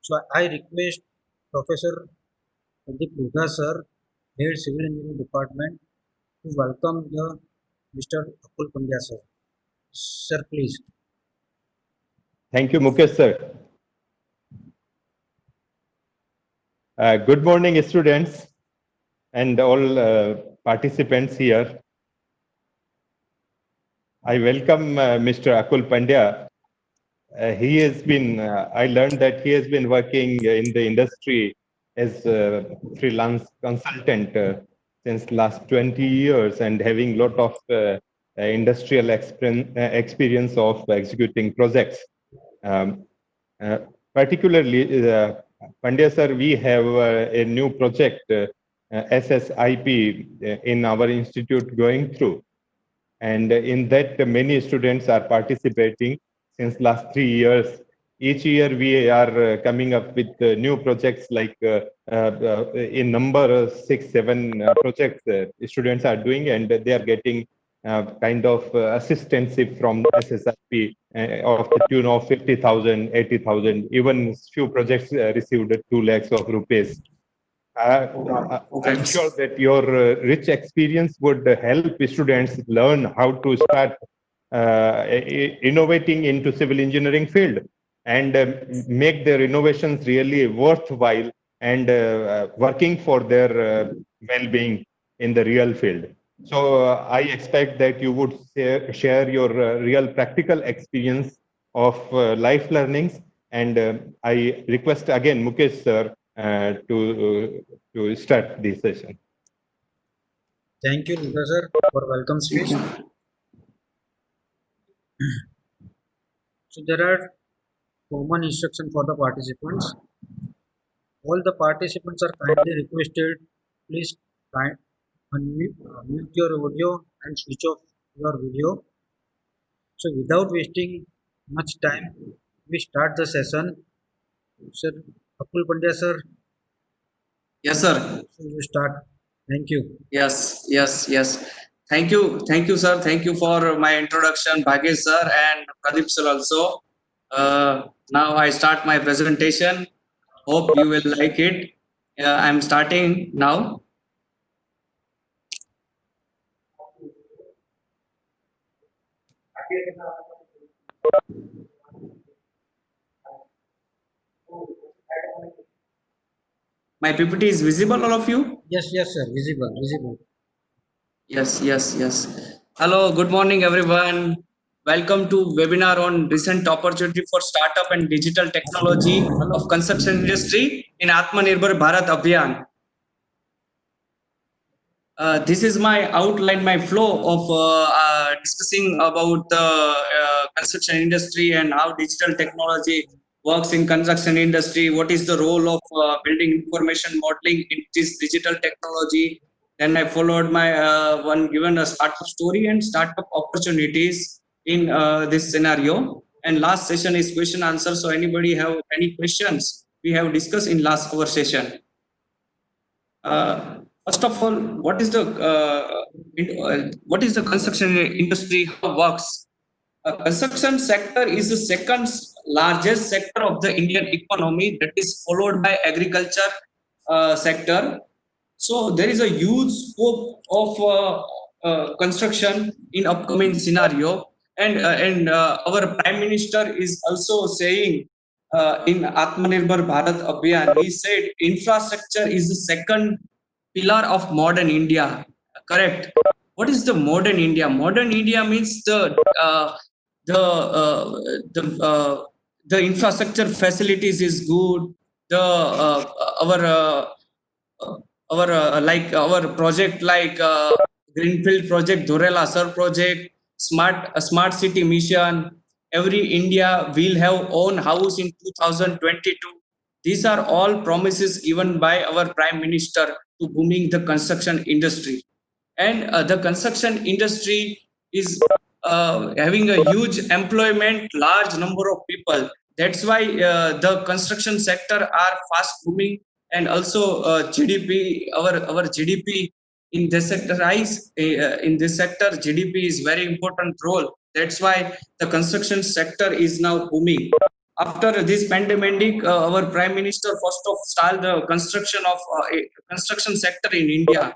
So I request Professor Pradeep Ludha sir, Head Civil Engineering Department, to welcome the Mr. Akul Pandya sir. Sir, please. Thank you, Mukesh sir. Good morning, students and all participants here. I welcome Mr. Akul Pandya. He has been, I learned that he has been working in the industry as a freelance consultant since last 20 years and having lot of industrial experience of executing projects. Um, uh, Particularly, Pandya sir, we have a new project, SSIP, in our institute going through. And in that, many students are participating since last 3 years. Each year, we are coming up with new projects like in number 6, 7 projects students are doing, and they are getting kind of assistance from SSIP of the tune of 50,000, 80,000. Even few projects received 2 lakhs of rupees. I'm sure that your rich experience would help students learn how to start innovating into civil engineering field and make their innovations really worthwhile and working for their well-being in the real field. So I expect that you would share your real practical experience of life learnings. And I request again Mukesh sir to start the session. Thank you, Ludha sir, for welcome speech. So there are common instructions for the participants. All the participants are kindly requested, please mute your audio and switch off your video. So without wasting much time, we start the session. Sir, Akul Pandya sir, Yes, sir. so you start. Thank you. Yes. Thank you, sir. Thank you for my introduction, Bhagesh sir and Pradeep sir also. Now I start my presentation. Hope you will like it. I'm starting now. My PPT is visible, all of you? Yes, sir. Visible. Yes. Hello, good morning, everyone. Welcome to webinar on recent opportunity for startup and digital technology of construction industry in Atmanirbhar Bharat Abhiyan. This is my outline, my flow of discussing about the construction industry and how digital technology works in construction industry. What is the role of building information modeling in this digital technology? Then I followed my one given a startup story and startup opportunities in this scenario. And last session is question answer. So anybody have any questions? We have discussed in last our session. First of all, what is the construction industry? How works? Construction sector is the second largest sector of the Indian economy. That is followed by agriculture sector. So there is a huge scope of construction in upcoming scenario, and our Prime Minister is also saying in Atmanirbhar Bharat Abhiyan, he said infrastructure is the second pillar of modern India. Correct. What is the modern India? Modern India means the uh, the uh, the infrastructure facilities is good. The like our project like Greenfield project, Dhurela Sir project, smart city mission. Every India will have own house in 2022. These are all promises given by our Prime Minister to booming the construction industry. And the construction industry is having a huge employment, large number of people. That's why the construction sector are fast booming, and also GDP, our GDP in this sector in this sector, GDP is very important role. That's why the construction sector is now booming. after this pandemic, our Prime Minister first of start the construction of a construction sector in India,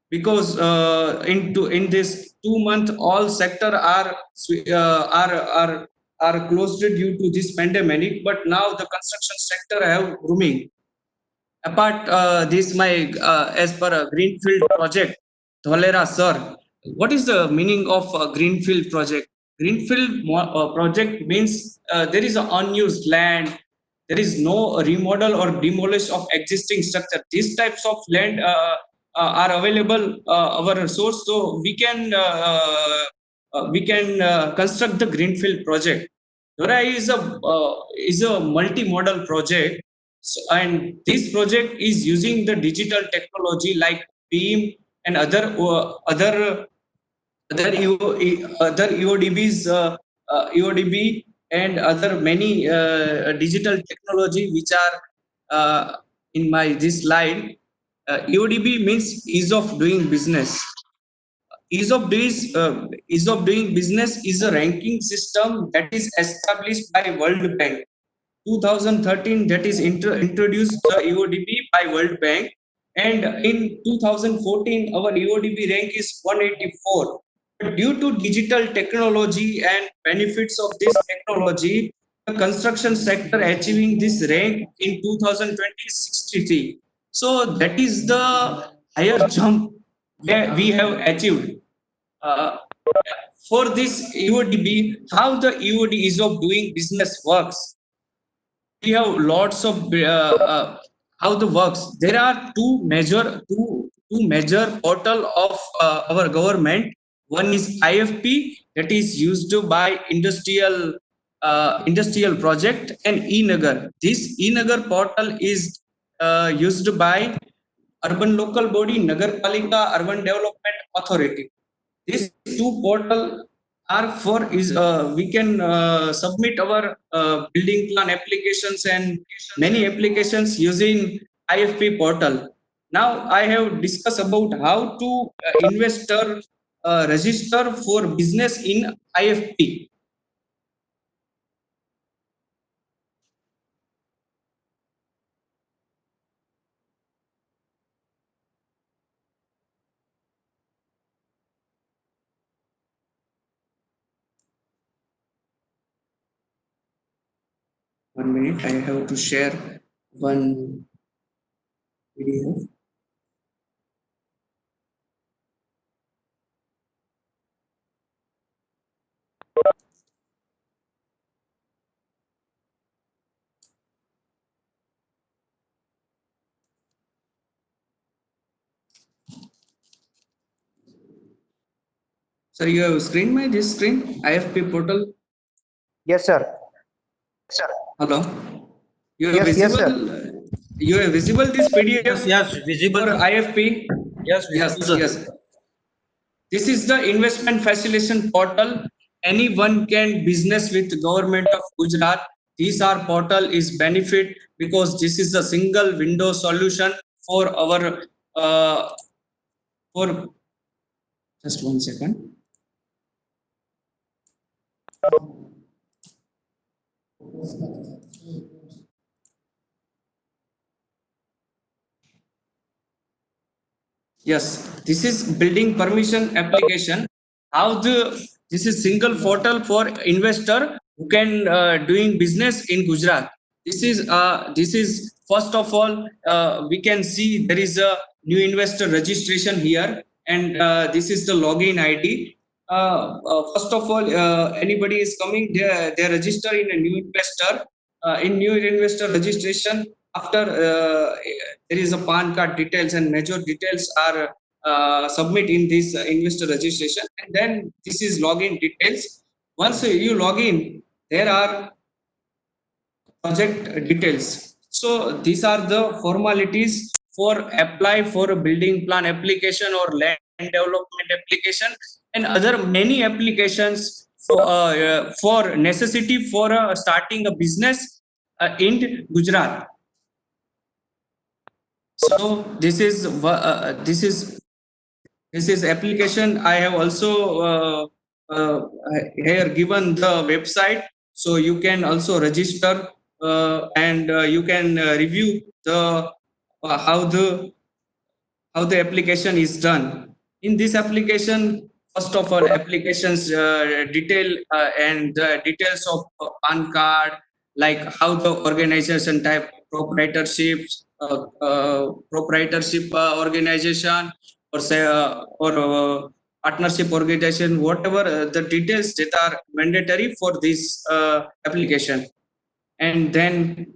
because in this 2 month all sector are closed due to this pandemic, but now the construction sector have booming. Apart this, my as per a greenfield project, Dholera sir, what is the meaning of a greenfield project? Project means there is an unused land, there is no remodel or demolish of existing structure. These types of land are available our source, so we can construct the greenfield project. Dora is a multi-model project, and this project is using the digital technology like Beam and other EODBs, EODB and other many digital technology which are in my this slide. EODB means ease of doing business. Ease of doing business is a ranking system that is established by World Bank. 2013, that is introduced the EODB by World Bank, and in 2014 our EODB rank is 184. But due to digital technology and benefits of this technology, the construction sector achieving this rank in 2020 is 63. So that is the higher jump that we have achieved. Uh, for this EODB, how the EOD is of doing business works. We have lots of how the works. There are two major portal of our government. One is IFP, that is used by industrial project, and eNagar. This eNagar portal is used by urban local body, Nagarpalika Urban Development Authority. These two portal are for is we can submit our building plan applications and many applications using IFP portal. Now I have discussed about how to investor register for business in IFP. One minute, I have to share one video. Sir, you have screen my this screen IFP portal. Yes, sir. Hello. You are Yes, yes, visible. You are visible this PDF Yes, visible. for IFP. Yes, visible, sir. Yes. This is the investment facilitation portal. Anyone can business with government of Gujarat. These are portal is benefit because this is a single window solution for our for just 1 second. Yes, this is building permission application. This is single portal for investor who can doing business in Gujarat. This is first of all we can see there is a new investor registration here, and this is the login ID. First of all, anybody is coming, they register in a new investor. In new investor registration, after there is a PAN card details and major details are submit in this investor registration, and then this is login details. Once you log in, there are project details. So these are the formalities for apply for a building plan application or land development application and other many applications for necessity for starting a business in Gujarat. So this is application. I have also here given the website. So you can also register and you can review the how the application is done. In this application, first of all, applications detail and the details of PAN card, like how the organization type, proprietorship organization, or say or partnership organization, whatever the details that are mandatory for this application. And then,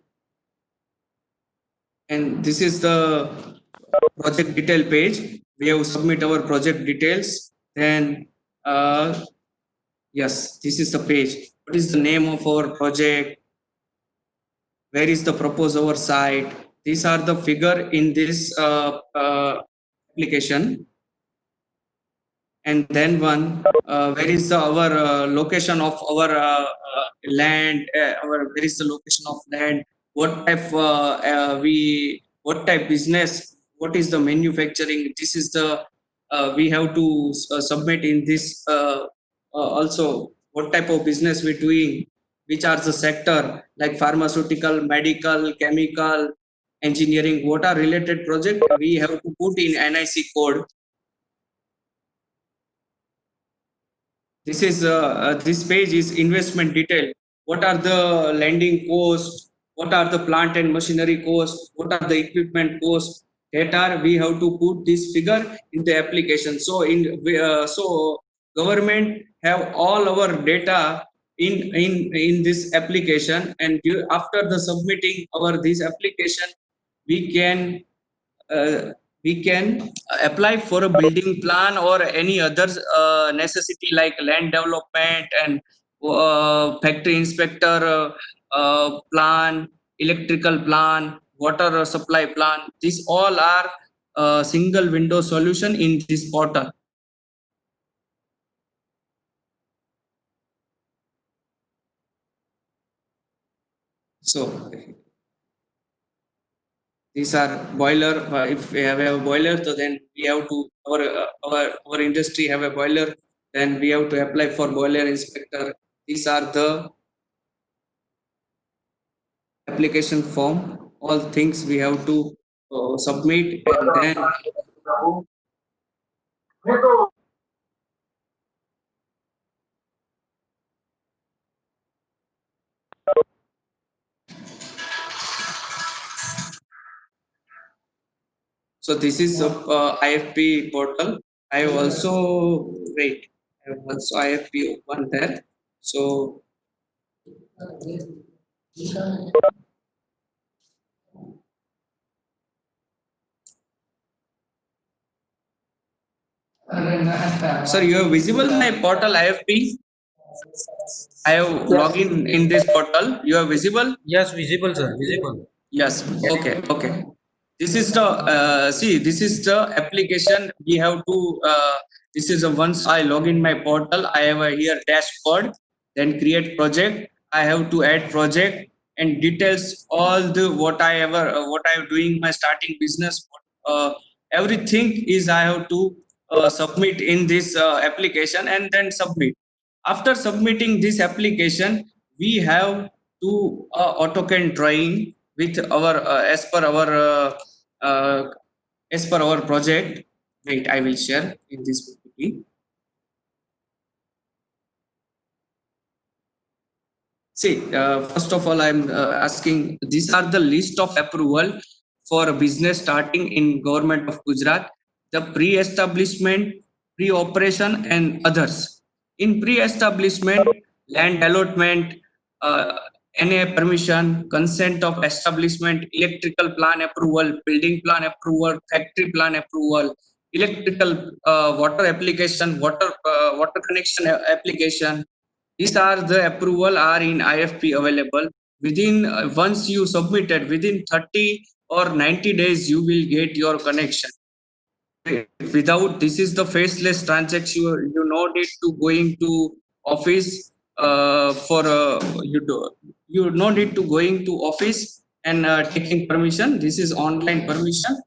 and this is the project detail page. We have submit our project details. Then yes, this is the page. What is the name of our project? Where is the proposed our site? These are the figure in this application. And then one, where is the our location of our land? Where is the location of land? What type what type business? What is the manufacturing? This is the we have to submit in this also. What type of business we're doing? Which are the sector, like pharmaceutical, medical, chemical, engineering? What are related project? We have to put in NIC code. This page is investment detail. What are the lending cost? What are the plant and machinery cost? What are the equipment cost? Data we have to put this figure in the application. So government have all our data in this application, and after the submitting our this application, we can uh, we can apply for a building plan or any other necessity like land development and factory inspector plan, electrical plan, water supply plan. These all are single window solution in this portal. So these are boiler. If we have a boiler, so then we have to our industry have a boiler, then we have to apply for boiler inspector. These are the application form, all things we have to submit. And then so this is a IFP portal. I have also wait I have also IFP open there. So sir, you are visible in my portal IFP. I have login in this portal. You are visible. Yes, visible, sir. Visible. Yes. Okay. Okay. This is the see. This is the application we have to. This is a once I log in my portal, I have a here dashboard. Then create project. I have to add project and details all the what I am doing my starting business. Everything is I have to submit in this application and then submit. After submitting this application, we have to AutoCAD drawing with our uh, as per our project. Wait, I will share in this PPT. See, first of all, I'm asking. These are the list of approval for a business starting in government of Gujarat. The pre-establishment, pre-operation, and others. In pre-establishment, land allotment, uh, NA permission, consent of establishment, electrical plan approval, building plan approval, factory plan approval, electrical water application, water connection application. These are the approval are in IFP available. Within once you submitted within 30 or 90 days, you will get your connection. Without this is the faceless transaction. You no need to going to office for you no need to going to office and taking permission. This is online permission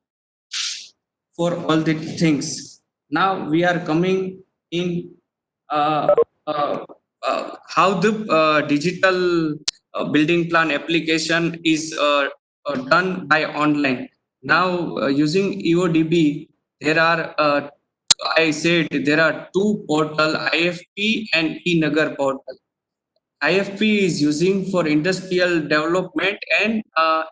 for all the things. Now we are coming in uh, uh, how the digital building plan application is done by online. Now using EODB, there are I said there are two portal, IFP and eNagar portal. IFP is using for industrial development, and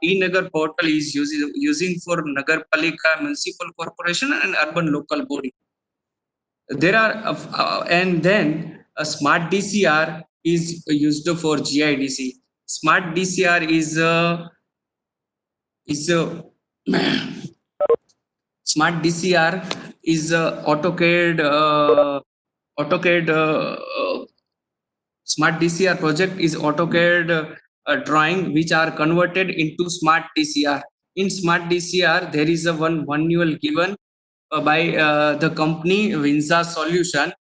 eNagar portal is using for Nagarpalika, municipal corporation and urban local body. There are and then a smart DCR is used for GIDC. Smart DCR is smart DCR is AutoCAD AutoCAD Smart DCR project is AutoCAD drawing which are converted into Smart DCR. In Smart DCR, there is a one manual given by the company Vinza Solution.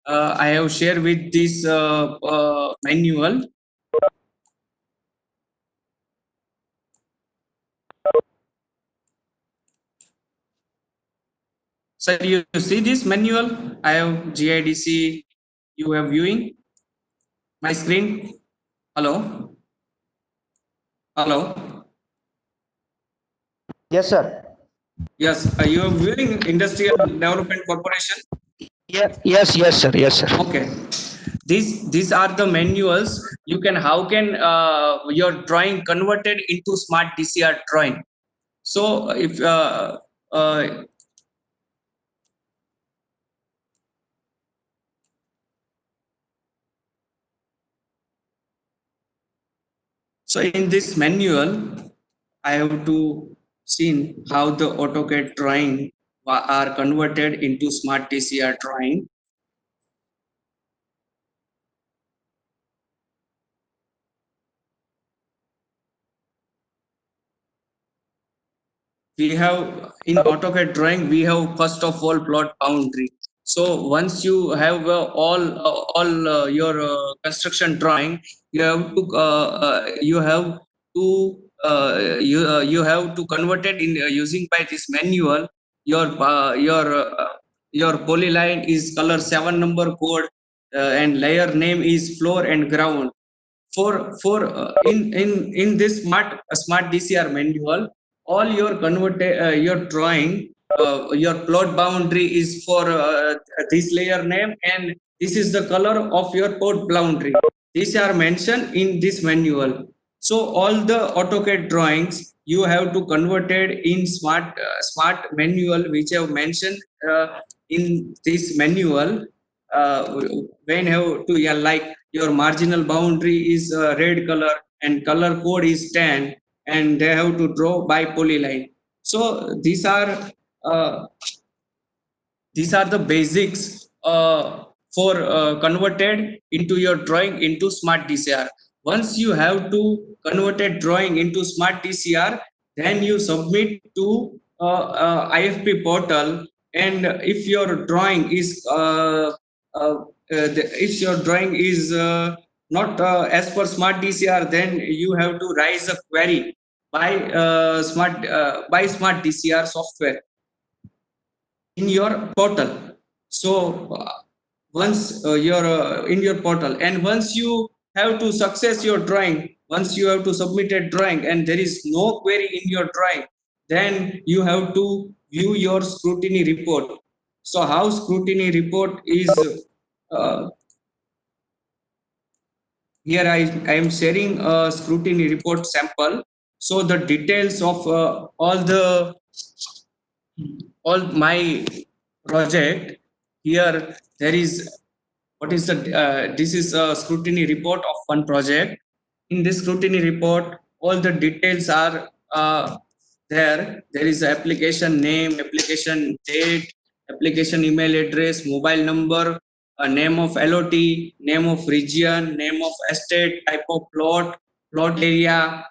I have shared with this manual. So you see this manual? I have GIDC. You are viewing my screen. Hello, hello. Yes, sir. Yes, you are viewing Industrial Development Corporation. Yes, sir. Yes, sir. Okay, these are the manuals. You can how can your drawing converted into Smart DCR drawing. So if uh, so in this manual, I have to see how the AutoCAD drawing are converted into Smart DCR drawing. We have in AutoCAD drawing, we have first of all plot boundary. So once you have all your construction drawing, you have to you have to convert it in using by this manual. Your polyline is color 7 number code, and layer name is floor and ground. For in this smart DCR manual, all your your drawing, your plot boundary is for this layer name, and this is the color of your plot boundary. These are mentioned in this manual. So all the AutoCAD drawings you have to convert it in smart manual which I have mentioned in this manual. When have to, yeah, like your marginal boundary is red color and color code is tan, and they have to draw by polyline. So uh, these are the basics for converted into your drawing into Smart DCR. Once you have to converted drawing into Smart DCR, then you submit to IFP portal. And if your drawing is if your drawing is not as per Smart DCR, then you have to raise a query by Smart DCR software in your portal. So once you're in your portal, and once you have to success your drawing, once you have to submit a drawing and there is no query in your drawing, then you have to view your scrutiny report. So how scrutiny report is uh, here I am sharing a scrutiny report sample. So the details of all my project, here there is what is the this is a scrutiny report of one project. In this scrutiny report, all the details are there is application name, application date, application email address, mobile number, name of LOT, name of region, name of estate, type of plot area.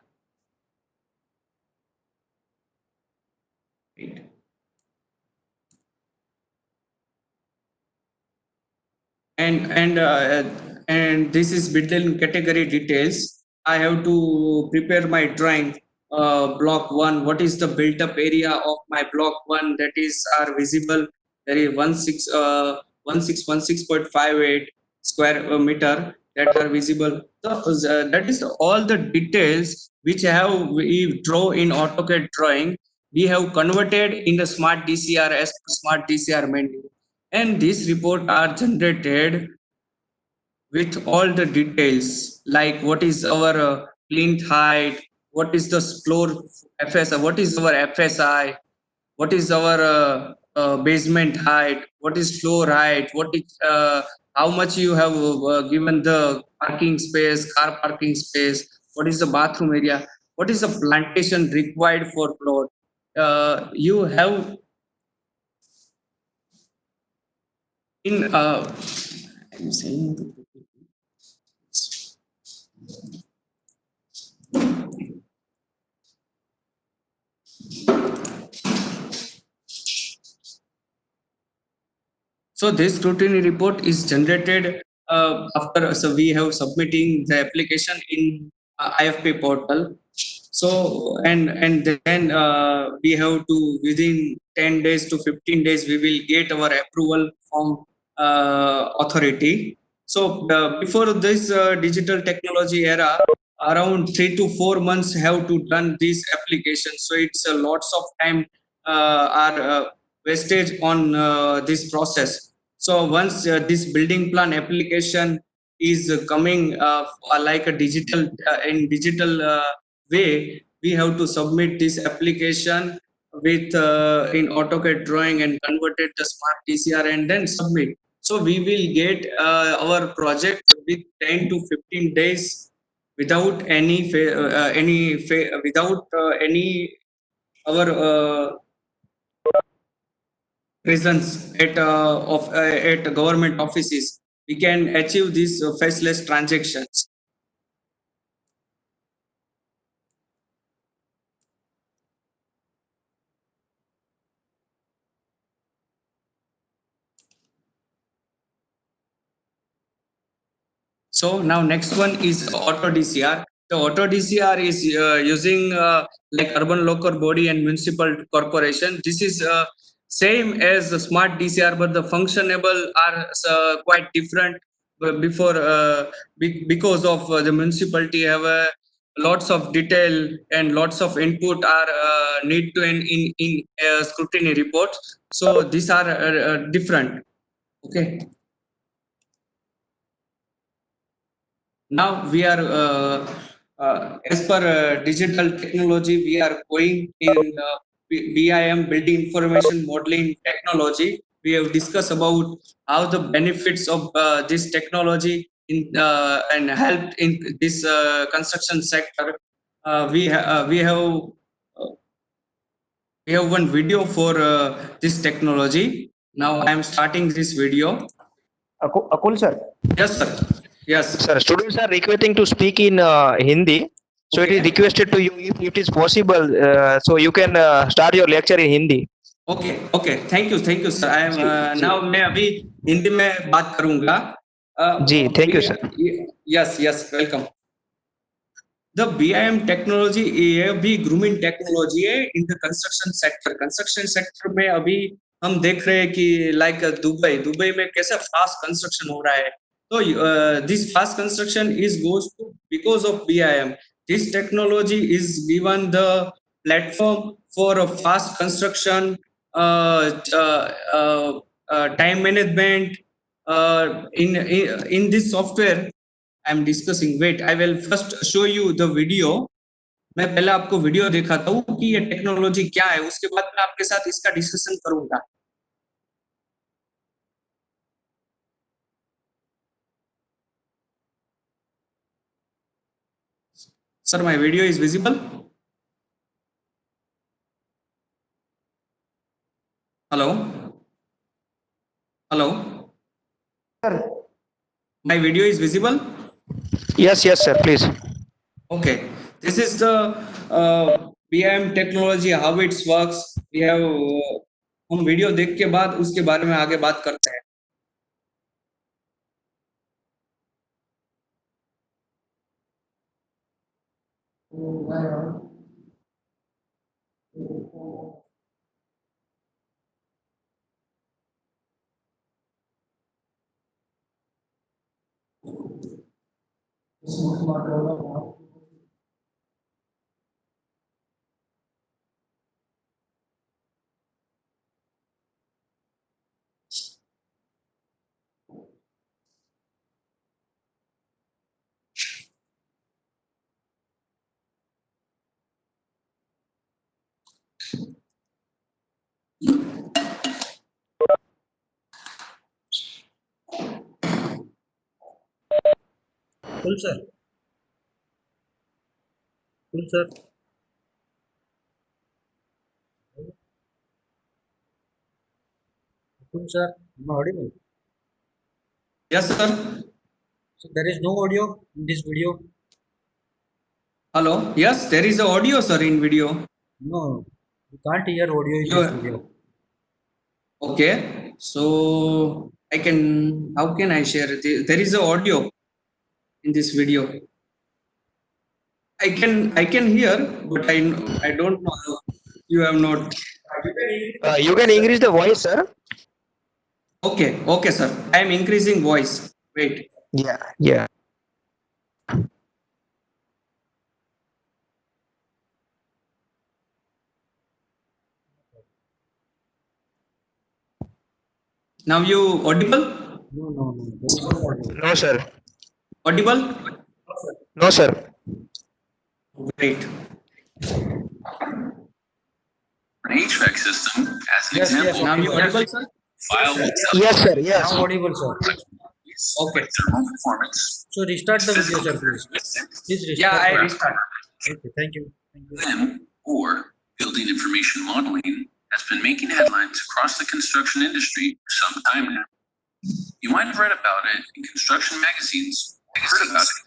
And this is built-in category details. I have to prepare my drawing. Block 1, what is the built-up area of my block 1 that is are visible? There is 1616.58 square meter. that are visible. So that is all the details which we draw in AutoCAD drawing. We have converted in the Smart DCR as Smart DCR menu, and these reports are generated with all the details like what is our plinth height, what is the floor FSI, what is our FSI, what is our basement height, what is floor height, what is how much you have given the parking space, car parking space, what is the bathroom area, what is the plantation required for plot. You have in I'm saying. So this scrutiny report is generated after, so we have submitting the application in IFP portal. So and then we have to within 10 days to 15 days we will get our approval from authority. So before this digital technology era, around 3 to 4 months have to done this application. So it's lots of time are wastage on this process. So once this building plan application is coming like a digital in digital way, we have to submit this application with in AutoCAD drawing and converted the Smart DCR and then submit. So we will get our project with 10 to 15 days without without any our presence at government offices. We can achieve these faceless transactions. So now next one is Auto DCR. The Auto DCR is using like urban local body and municipal corporation. This is same as the Smart DCR, but the functionable are quite different. But before because of the municipality have lots of detail and lots of input are need to in scrutiny reports. So these are different. Okay. Now we are as per digital technology we are going in BIM building information modeling technology. We have discussed about how the benefits of this technology in and helped in this construction sector. Uh, we have one video for this technology. Now I am starting this video. Akul sir. Yes sir. Yes. Sir, students are requesting to speak in Hindi. So it is Okay. requested to you if it is possible. So you can start your lecture in Hindi. Okay okay thank you sir I am जी now मैं अभी हिंदी में बात करूंगा जी thank you sir yes yes welcome the BIM technology ये भी grooming technology है इन द कंस्ट्रक्शन सेक्टर में अभी हम देख रहे हैं कि लाइक दुबई में कैसा फास्ट कंस्ट्रक्शन हो रहा है तो this fast construction is goes to because of BIM this technology is given the platform for a fast construction time management in this software I'm discussing. Wait, I will first show you the video. मैं पहले आपको video दिखाता हूँ कि ये technology क्या है, उसके बाद मैं आपके साथ इसका डिस्कशन करूंगा. Sir, my video is visible. Hello. Hello. Sir. My video is visible. Yes, sir, please. Okay, this is the BIM technology, how it works. We have हम वीडियो देख के बाद उसके बारे में आगे बात करते हैं. Cool, sir. Cool, sir. Cool, sir. Am I audible? Yes, sir. So there is no audio in this video. Hello. Yes, there is a audio, sir, in video. No, you can't hear audio in You this are- video. Okay. So I can. How can I share it? There is a audio in this video. I can hear, but I don't know. You have not. You can increase the voice, sir. Okay. Okay, sir. I am increasing voice. Wait. Yeah. Yeah. Now you audible? No. There is no audio. No, sir. Audible? No, sir. Great. An HVAC system, as an Yes, example, Now you audible, sir? file will tell Yes, sir. Yes. Now audible, sir. you Okay. thermal performance, So restart the video, sir, please. Please Yeah, restart. I restart. Okay, thank you. Thank you. BIM, or building information modeling, has been making headlines across the construction industry for some time now. You might have read about it in construction magazines, or heard about it.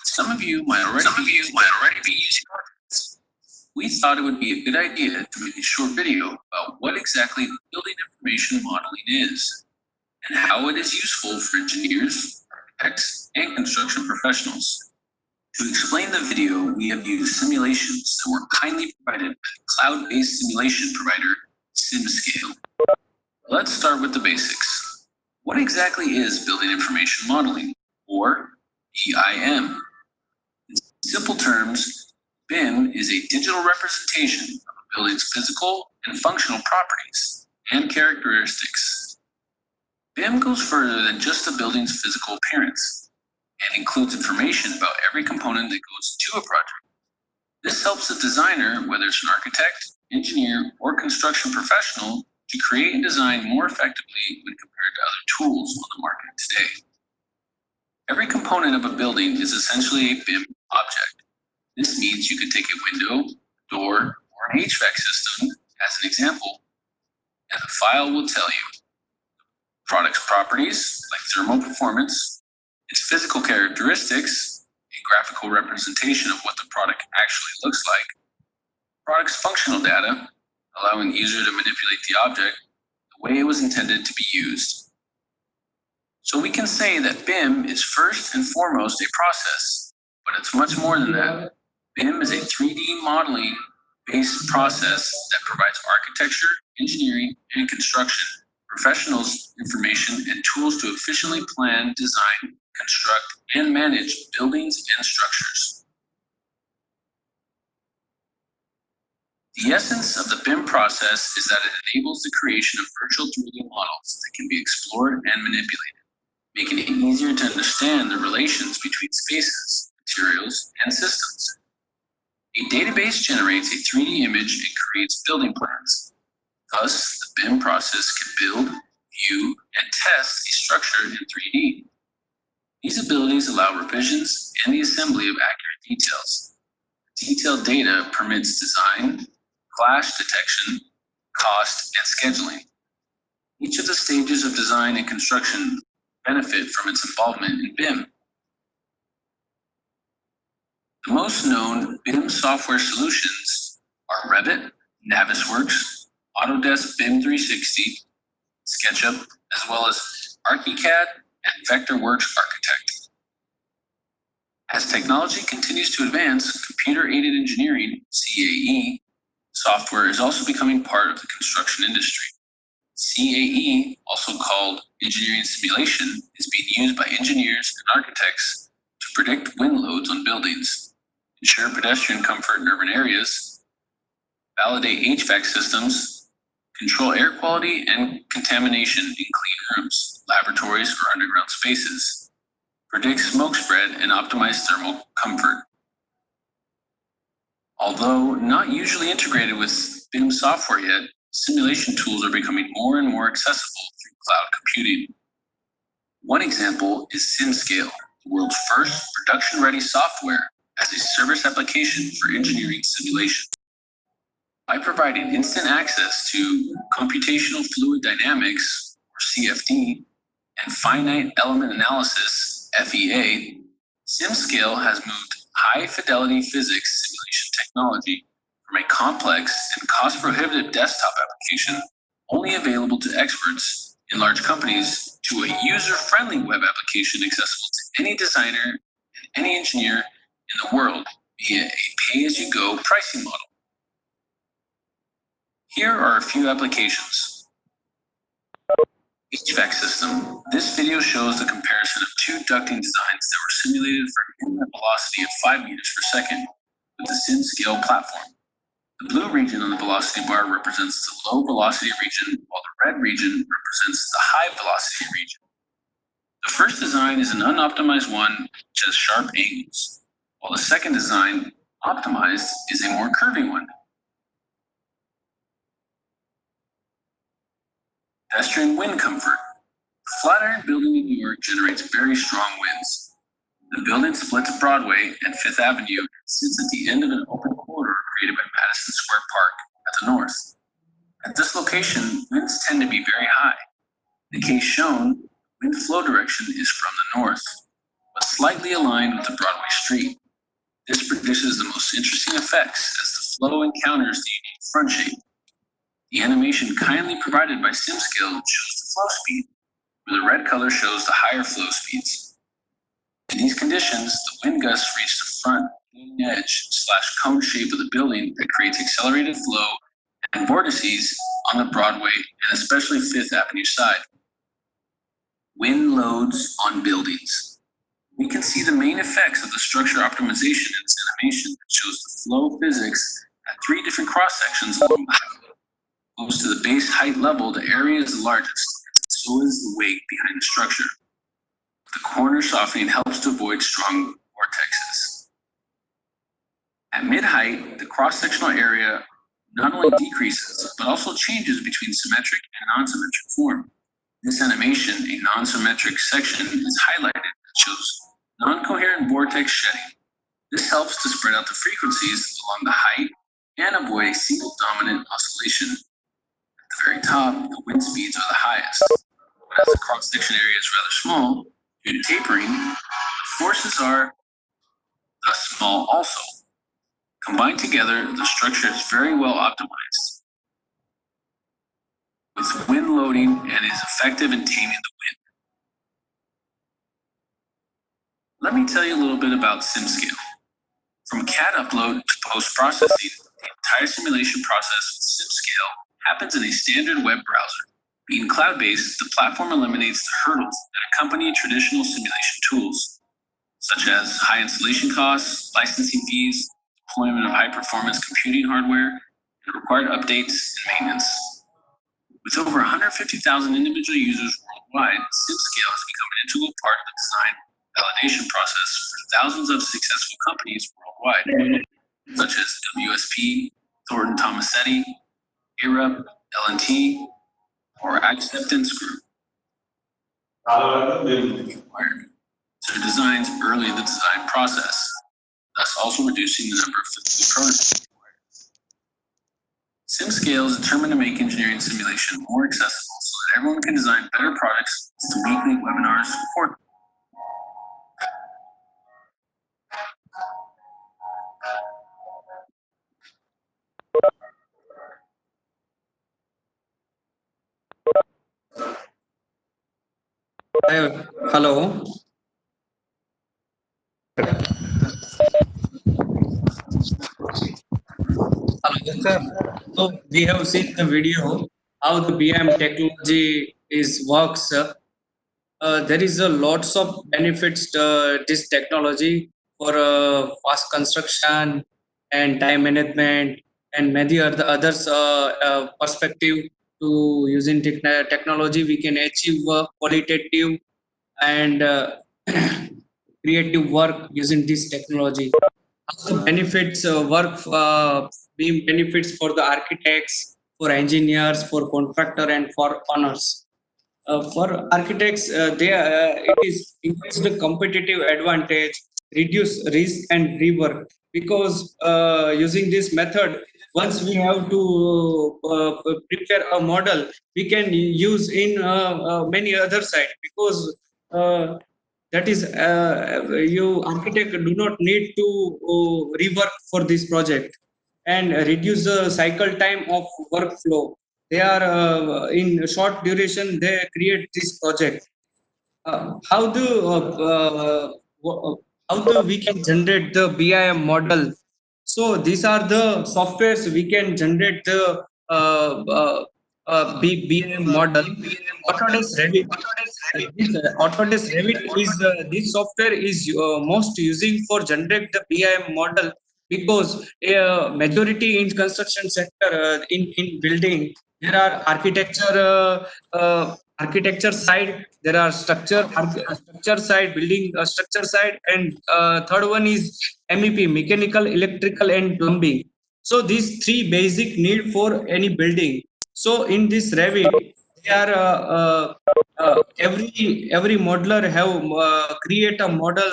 Some of you might already be using it. We thought it would be a good idea to make a short video about what exactly building information modeling is and how it is useful for engineers, architects, and construction professionals. To explain the video, we have used simulations that were kindly provided by the cloud-based simulation provider, SimScale. Let's start with the basics. What exactly is building information modeling, or BIM? In simple terms, BIM is a digital representation of a building's physical and functional properties and characteristics. BIM goes further than just a building's physical appearance and includes information about every component that goes to a project. This helps the designer, whether it's an architect, engineer, or construction professional, to create and design more effectively when compared to other tools on the market today. Every component of a building is essentially a BIM object. This means you can take a window, door, or an HVAC system as an example, and the file will tell you product's properties like thermal performance, its physical characteristics, a graphical representation of what the product actually looks like, product's functional data, allowing the user to manipulate the object the way it was intended to be used. So we can say that BIM is first and foremost a process, but it's much more than that. BIM is a 3D modeling based process that provides architecture, engineering, and construction professionals information and tools to efficiently plan, design, construct, and manage buildings and structures. The essence of the BIM process is that it enables the creation of virtual 3D models that can be explored and manipulated, making it easier to understand the relations between spaces, materials, and systems. A database generates a 3D image and creates building plans. Thus, the BIM process can build, view, and test a structure in 3D. These abilities allow revisions and the assembly of accurate details. Detailed data permits design, clash detection, cost, and scheduling. Each of the stages of design and construction benefit from its involvement in BIM. The most known BIM software solutions are Revit, Navisworks, Autodesk BIM 360, SketchUp, as well as ArchiCAD and Vectorworks Architect. As technology continues to advance, computer-aided engineering, CAE, software is also becoming part of the construction industry. CAE, also called engineering simulation, is being used by engineers and architects to predict wind loads on buildings, ensure pedestrian comfort in urban areas, validate HVAC systems, control air quality and contamination in clean rooms, laboratories, or underground spaces, predict smoke spread, and optimize thermal comfort. Although not usually integrated with BIM software yet, simulation tools are becoming more and more accessible through cloud computing. One example is SimScale, the world's first production-ready software as a service application for engineering simulation. By providing instant access to computational fluid dynamics, or CFD, and finite element analysis, FEA, SimScale has moved high-fidelity physics simulation technology from a complex and cost-prohibitive desktop application only available to experts in large companies to a user-friendly web application accessible to any designer and any engineer in the world via a pay-as-you-go pricing model. Here are a few applications. HVAC system. This video shows the comparison of two ducting designs that were simulated for an inlet velocity of 5 meters per second with the SimScale platform. The blue region on the velocity bar represents the low velocity region, while the red region represents the high velocity region. The first design is an unoptimized one which has sharp angles, while the second design, optimized, is a more curvy one. Pedestrian wind comfort. The Flatiron building in New York generates very strong winds. The building splits Broadway and Fifth Avenue and sits at the end of an open corridor created by Madison Square Park at the north. At this location, winds tend to be very high. In the case shown, wind flow direction is from the north, but slightly aligned with the Broadway street. This produces the most interesting effects as the flow encounters the unique front shape. The animation kindly provided by SimScale shows the flow speed, where the red color shows the higher flow speeds. In these conditions, the wind gusts reach the front leading edge / cone shape of the building that creates accelerated flow and vortices on the Broadway and especially Fifth Avenue side. Wind loads on buildings. We can see the main effects of the structure optimization in this animation that shows the flow physics at 3 different cross sections along the highway. Close to the base height level, the area is the largest, so is the weight behind the structure. The corner softening helps to avoid strong vortexes. At mid-height, the cross-sectional area not only decreases, but also changes between symmetric and non-symmetric form. In this animation, a non-symmetric section is highlighted that shows non-coherent vortex shedding. This helps to spread out the frequencies along the height and avoid a single dominant oscillation. At the very top, the wind speeds are the highest, but as the cross-section area is rather small, due to tapering, the forces are thus small also. Combined together, the structure is very well optimized, with wind loading and is effective in taming the wind. Let me tell you a little bit about SimScale. From CAD upload to post-processing, the entire simulation process with SimScale happens in a standard web browser. Being cloud-based, the platform eliminates the hurdles that accompany traditional simulation tools, such as high installation costs, licensing fees, deployment of high-performance computing hardware, and required updates and maintenance. With over 150,000 individual users worldwide, SimScale has become an integral part of the design validation process for thousands of successful companies worldwide, such as WSP, Thornton Tomasetti, Arup, L&T, or Acceptance Group. Required their designs early in the design process, thus also reducing the number of physical prototypes required. SimScale is determined to make engineering simulation more accessible so that everyone can design better products through weekly webinars support. Hello. Yes, sir. So we have seen the video how the BIM technology is works. There is a lots of benefits this technology for fast construction and time management and many other others perspective to using technology we can achieve qualitative and creative work using this technology. How the benefits work being benefits for the architects, for engineers, for contractor and for owners. For architects, it is increase the competitive advantage, reduce risk and rework because using this method, once we have to prepare a model, we can use in many other sites because uh, that is you architect do not need to rework for this project and reduce the cycle time of workflow. They are in short duration they create this project. How do how do we can generate the BIM model? So these are the softwares we can generate the BIM model. Autodesk Revit. Autodesk Revit is this software is most using for generate the BIM model because majority in construction sector in building there are architecture side, there are structure side, building structure side, and third one is MEP, mechanical, electrical, and plumbing. So these three basic need for any building. So in this Revit, they are every modeler have create a model.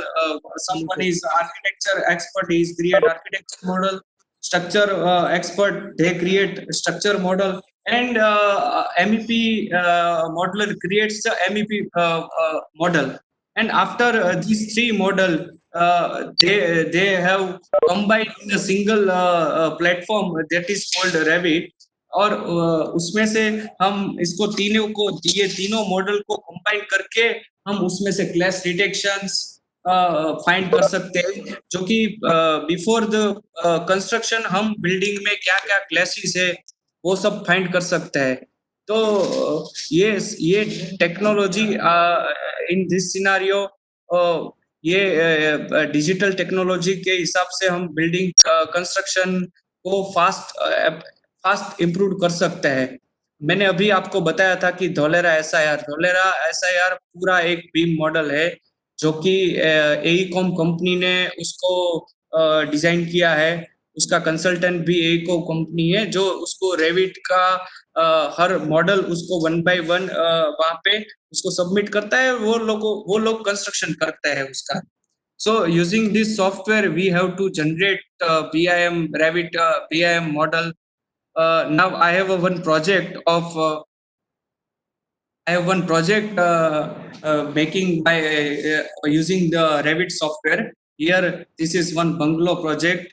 Someone is architecture expert, is create architecture model. Structure expert, they create structure model, and MEP modeler creates the MEP model. And after these three model, they have combined in a single platform that is called Revit. और उसमें से हम इसको तीनों को ये तीनों model को कंबाइन करके हम उसमें से क्लैश डिटेक्शंस फाइंड कर सकते हैं जो कि बिफोर द कंस्ट्रक्शन हम बिल्डिंग में क्या क्या क्लैशेस है वो सब फाइंड कर सकते हैं तो ये टेक्नोलॉजी इन दिस सिनारियो ये डिजिटल टेक्नोलॉजी के हिसाब से हम बिल्डिंग कंस्ट्रक्शन को फास्ट इम्प्रूव कर सकते हैं मैंने अभी आपको बताया था कि धोलेरा एसआईआर पूरा एक बीम मॉडल है जो कि एईकॉम कंपनी ने उसको डिजाइन किया है उसका कंसल्टेंट भी एईकॉम कंपनी है जो उसको रेविट का हर मॉडल उसको वन बाय वन वहां पे उसको सबमिट करता है वो लोग कंस्ट्रक्शन करते हैं उसका so using this software we have to generate BIM Revit BIM model now I have one project of I have one project making by using the Revit software. Here, this is one bungalow project.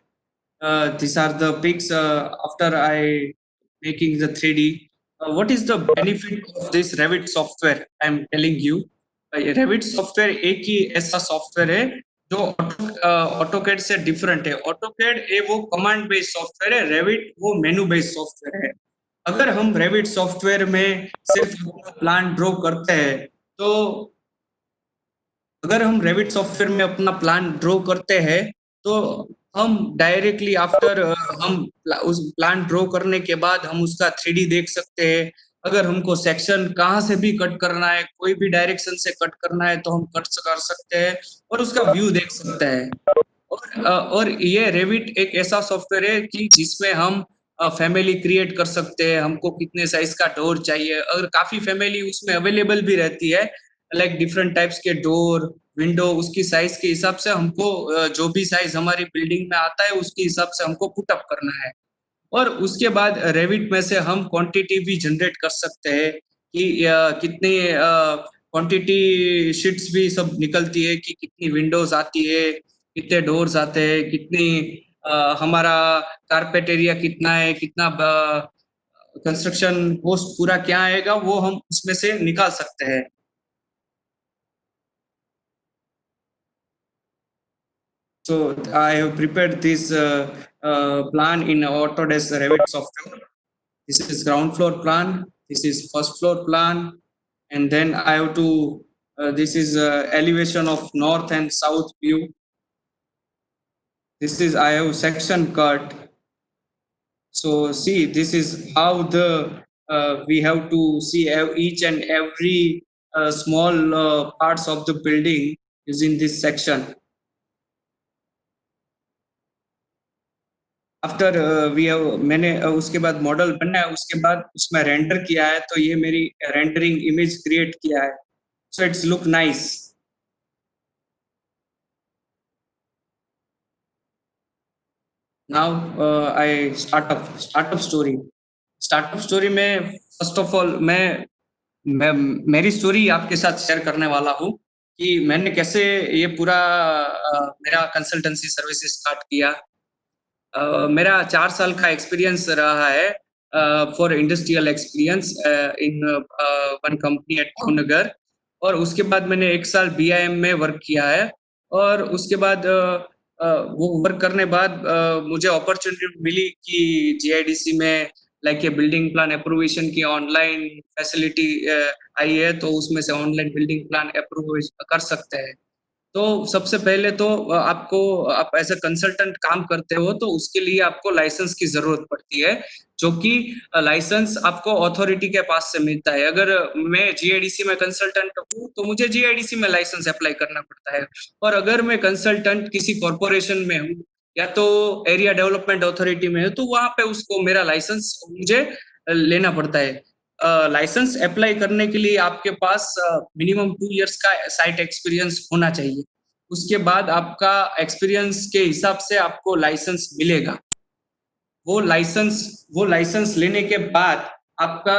These are the pics after I making the 3D. What is the benefit of this Revit software? I am telling you. Revit software एक ही ऐसा software है जो AutoCAD से different है AutoCAD ये वो command based software है Revit वो मेनू बेस्ड सॉफ्टवेयर है अगर हम रेविट सॉफ्टवेयर में सिर्फ प्लान ड्रॉ करते हैं तो अगर हम रेविट सॉफ्टवेयर में अपना प्लान ड्रॉ करते हैं तो हम डायरेक्टली आफ्टर हम उस प्लान ड्रॉ करने के बाद हम उसका 3D देख सकते हैं अगर हमको सेक्शन कहाँ से भी कट करना है कोई भी डायरेक्शन से कट करना है तो हम कट कर सकते हैं और उसका व्यू देख सकते हैं और ये रेविट एक ऐसा सॉफ्टवेयर है कि जिसमें हम फैमिली क्रिएट कर सकते हैं हमको कितने साइज का डोर चाहिए अगर काफी फैमिली उसमें अवेलेबल भी रहती है लाइक डिफरेंट टाइप्स के डोर विंडो उसकी साइज के हिसाब से हमको जो भी साइज हमारी बिल्डिंग में आता है उसके हिसाब से हमको पुटअप करना है और उसके बाद रेविट में से हम क्वांटिटी भी जनरेट कर सकते हैं कि कितनी क्वांटिटी शीट्स भी सब निकलती है कि कितनी विंडोज आती है कितने डोर्स आते हैं कितनी हमारा कारपेट एरिया कितना है कितना कंस्ट्रक्शन कॉस्ट पूरा क्या आएगा वो हम उसमें से निकाल सकते हैं So I have prepared this plan in Autodesk Revit software. This is ground floor plan. This is first floor plan, and then I have to this is elevation of north and south view. This is I have section cut. So see, this is how the we have to see each and every small parts of the building using this section. After we have मैंने उसके बाद model बनना है, उसके बाद उसमें render किया है, तो ये मेरी रेंडरिंग इमेज क्रिएट किया है, so it's look nice. Now I startup story में फर्स्ट ऑफ ऑल मैं मेरी स्टोरी आपके साथ शेयर करने वाला हूँ कि मैंने कैसे ये पूरा मेरा कंसल्टेंसी सर्विसेज स्टार्ट किया. मेरा 4 साल का एक्सपीरियंस रहा है for industrial experience in one company at Bhavnagar, और उसके बाद मैंने 1 साल BIM में वर्क किया है, और उसके बाद वो वर्क करने बाद मुझे अपॉर्चुनिटी मिली कि GIDC में लाइक ये बिल्डिंग प्लान अप्रूवेशन की ऑनलाइन फैसिलिटी आई है, तो उसमें से ऑनलाइन बिल्डिंग प्लान अप्रूव कर सकते हैं. तो सबसे पहले तो आपको आप एज अ कंसल्टेंट काम करते हो, तो उसके लिए आपको लाइसेंस की जरूरत पड़ती है, जो कि लाइसेंस आपको अथॉरिटी के पास से मिलता है. अगर मैं GIDC में कंसल्टेंट हूँ तो मुझे GIDC में लाइसेंस अप्लाई करना पड़ता है, और अगर मैं कंसल्टेंट किसी कॉरपोरेशन में हूँ या तो एरिया डेवलपमेंट अथॉरिटी में हूँ, तो वहां पे उसको मेरा लाइसेंस मुझे लेना पड़ता है. लाइसेंस अप्लाई करने के लिए आपके पास मिनिमम 2 इयर्स का साइट एक्सपीरियंस होना चाहिए. उसके बाद आपका एक्सपीरियंस के हिसाब से आपको लाइसेंस मिलेगा. वो लाइसेंस लेने के बाद आपका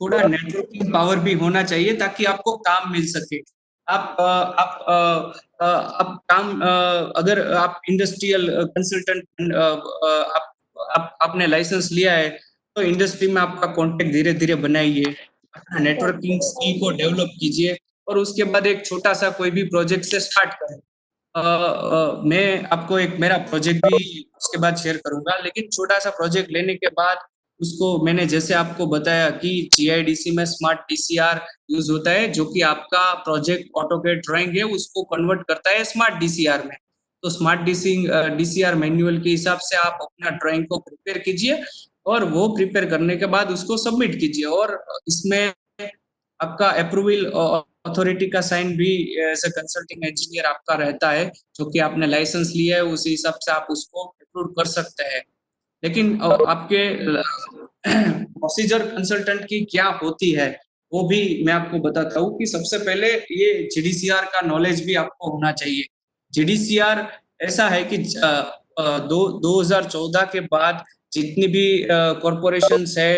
थोड़ा नेटवर्किंग पावर भी होना चाहिए ताकि आपको काम मिल सके. आप काम अगर आप इंडस्ट्रियल कंसल्टेंट आपने लाइसेंस लिया है, तो इंडस्ट्री में आपका कांटेक्ट धीरे धीरे बनाइए, अपना नेटवर्किंग स्किल को डेवलप कीजिए, और उसके बाद एक छोटा सा कोई भी प्रोजेक्ट से स्टार्ट करें. मैं आपको एक मेरा प्रोजेक्ट भी उसके बाद शेयर करूंगा, लेकिन छोटा सा प्रोजेक्ट लेने के बाद उसको मैंने जैसे आपको बताया कि GIDC में स्मार्ट DCR यूज होता है, जो कि आपका प्रोजेक्ट ऑटोकेड ड्राइंग है उसको कन्वर्ट करता है स्मार्ट DCR में. तो स्मार्ट DCR मैनुअल के हिसाब से आप अपना ड्राइंग को प्रिपेयर कीजिए, और वो प्रिपेयर करने के बाद उसको सबमिट कीजिए, और इसमें आपका अप्रूवल अथॉरिटी का साइन भी एज अ कंसल्टिंग इंजीनियर आपका रहता है, जो कि आपने लाइसेंस लिया है उसी हिसाब से आप उसको अप्रूव कर सकते हैं. लेकिन आपके प्रोसीजर कंसल्टेंट की क्या होती है वो भी मैं आपको बताता हूँ कि सबसे पहले ये GDCR का नॉलेज भी आपको होना चाहिए. GDCR ऐसा है कि 2014 के बाद जितनी भी कॉरपोरेशंस है,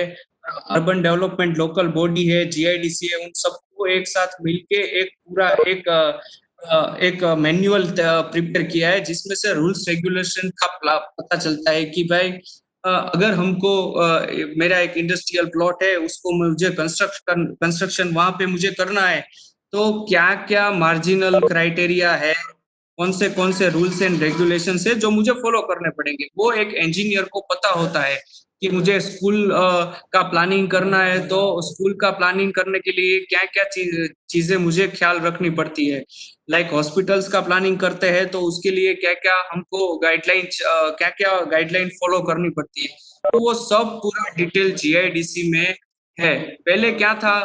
अर्बन डेवलपमेंट लोकल बॉडी है, GIDC है, उन सबको एक साथ मिलके एक पूरा एक मैनुअल प्रिपेयर किया है, जिसमें से रूल्स रेगुलेशन का पता चलता है कि भाई अगर हमको मेरा एक इंडस्ट्रियल प्लॉट है, उसको मुझे कंस्ट्रक्शन वहां पे मुझे करना है, तो क्या क्या मार्जिनल क्राइटेरिया है, कौन से रूल्स एंड रेगुलेशन है जो मुझे फॉलो करने पड़ेंगे. वो एक इंजीनियर को पता होता है कि मुझे स्कूल का प्लानिंग करना है, तो स्कूल का प्लानिंग करने के लिए क्या क्या चीजें मुझे ख्याल रखनी पड़ती है. लाइक हॉस्पिटल्स का प्लानिंग करते हैं तो उसके लिए क्या क्या हमको गाइडलाइन फॉलो करनी पड़ती है. तो वो सब पूरा डिटेल GIDC में है. पहले क्या था,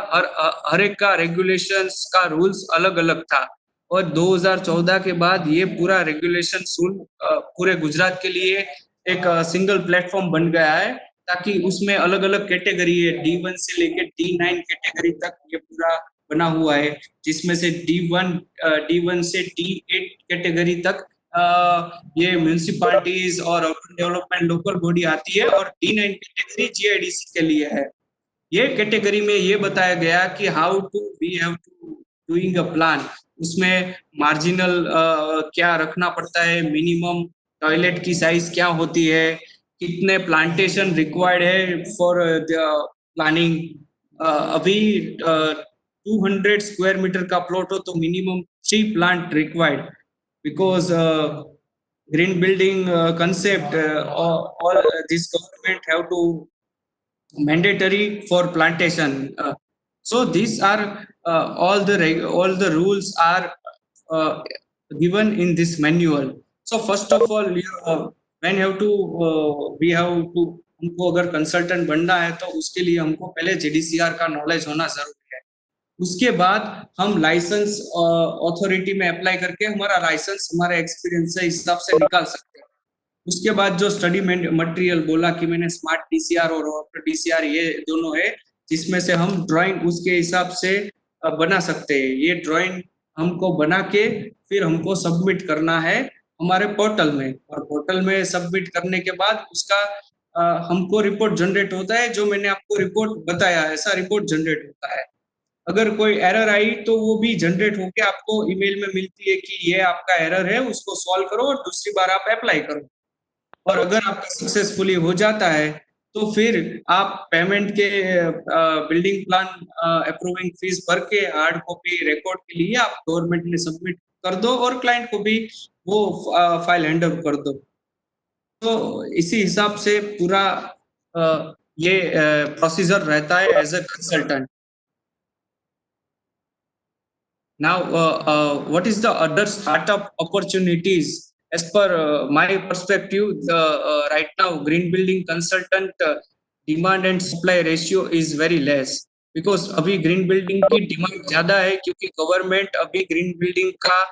हर एक का रेगुलेशंस का रूल्स अलग अलग था, और 2014 के बाद ये पूरा रेगुलेशन पूरे गुजरात के लिए एक सिंगल प्लेटफॉर्म बन गया है, ताकि उसमें अलग अलग कैटेगरी है, D1 से लेके D9 कैटेगरी तक ये पूरा बना हुआ है, जिसमें से D1 से D8 कैटेगरी तक ये म्यूनिसिपैलिटीज और अर्बन डेवलपमेंट लोकल बॉडी आती है, और D9 कैटेगरी GIDC के लिए है. ये कैटेगरी में ये बताया गया कि how to we have to doing a plan. उसमें मार्जिनल क्या रखना पड़ता है, मिनिमम टॉयलेट की साइज क्या होती है, कितने प्लांटेशन रिक्वायर्ड है फॉर द प्लानिंग. अभी 200 स्क्वायर मीटर का प्लॉट हो तो minimum 3 plant required, because green building concept all this government have to mandatory for plantation. So these are all the rules are uh, given in this manual. So first of all, when have to we have to हमको अगर consultant बनना है तो उसके लिए हमको पहले जीडीसीआर का नॉलेज होना जरूरी है। उसके बाद हम लाइसेंस अथॉरिटी में अप्लाई करके हमारा लाइसेंस हमारे एक्सपीरियंस से हिसाब से निकाल सकते हैं। उसके बाद जो स्टडी मटेरियल बोला कि मैंने स्मार्ट डीसीआर और डीसीआर ये दोनों है जिसमें से हम ड्राइंग उसके हिसाब से बना सकते हैं। ये ड्राइंग हमको बना के फिर हमको सबमिट करना है हमारे पोर्टल में, और पोर्टल में सबमिट करने के बाद उसका हमको रिपोर्ट जनरेट होता है। जो मैंने आपको रिपोर्ट बताया ऐसा रिपोर्ट जनरेट होता है। अगर कोई एरर आई तो वो भी जनरेट होके आपको ईमेल में मिलती है कि ये आपका एरर है, उसको सॉल्व करो और दूसरी बार आप अप्लाई करो। और अगर आपका सक्सेसफुली हो जाता है तो फिर आप पेमेंट के बिल्डिंग प्लान अप्रूविंग फीस भर के हार्ड कॉपी रिकॉर्ड के लिए आप गवर्नमेंट में सबमिट कर दो और क्लाइंट को भी वो फाइल हैंड ओवर कर दो। तो इसी हिसाब से पूरा ये प्रोसीजर रहता है as a consultant. Now, what is the other startup opportunities? As per my perspective, right now, green building consultant demand and supply ratio is very less, because अभी green building की demand ज़्यादा है क्योंकि government अभी green building का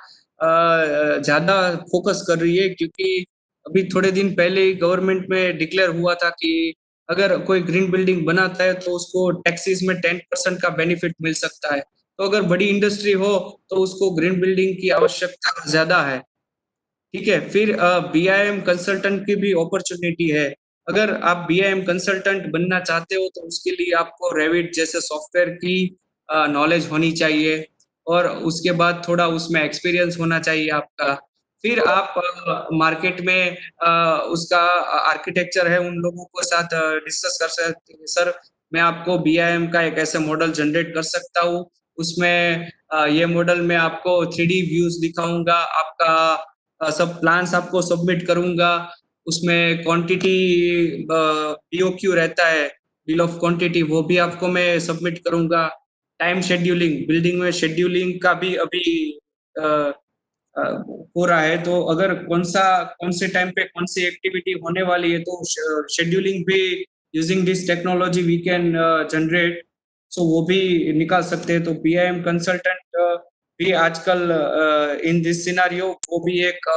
ज़्यादा focus कर रही है। क्योंकि अभी थोड़े दिन पहले ही गवर्नमेंट में डिक्लेयर हुआ था कि अगर कोई ग्रीन बिल्डिंग बनाता है तो उसको टैक्सेस में 10% का बेनिफिट मिल सकता है। तो अगर बड़ी इंडस्ट्री हो तो उसको ग्रीन बिल्डिंग की आवश्यकता ज्यादा है। ठीक है, फिर बीआईएम कंसल्टेंट की भी अपॉर्चुनिटी है। अगर आप बीआईएम कंसल्टेंट बनना चाहते हो तो उसके लिए आपको रेविट जैसे सॉफ्टवेयर की नॉलेज होनी चाहिए और उसके बाद थोड़ा उसमें एक्सपीरियंस होना चाहिए आपका। फिर आप मार्केट में उसका आर्किटेक्चर है उन लोगों के साथ डिस्कस कर सकते हैं, सर मैं आपको बीआईएम का एक ऐसे मॉडल जनरेट कर सकता हूँ, उसमें ये मॉडल में आपको 3D व्यूज दिखाऊंगा, आपका सब प्लान्स आपको सबमिट करूंगा, उसमें क्वांटिटी पीओक्यू रहता है, बिल ऑफ क्वांटिटी, वो भी आपको मैं सबमिट करूंगा। टाइम शेड्यूलिंग, बिल्डिंग में शेड्यूलिंग का भी अभी हो रहा है। तो अगर कौन से टाइम पे कौन सी एक्टिविटी होने वाली है तो शेड्यूलिंग भी using this technology we can generate, so वो भी निकाल सकते हैं। तो बीआईएम कंसल्टेंट भी आजकल इन दिस सिनारियो वो भी एक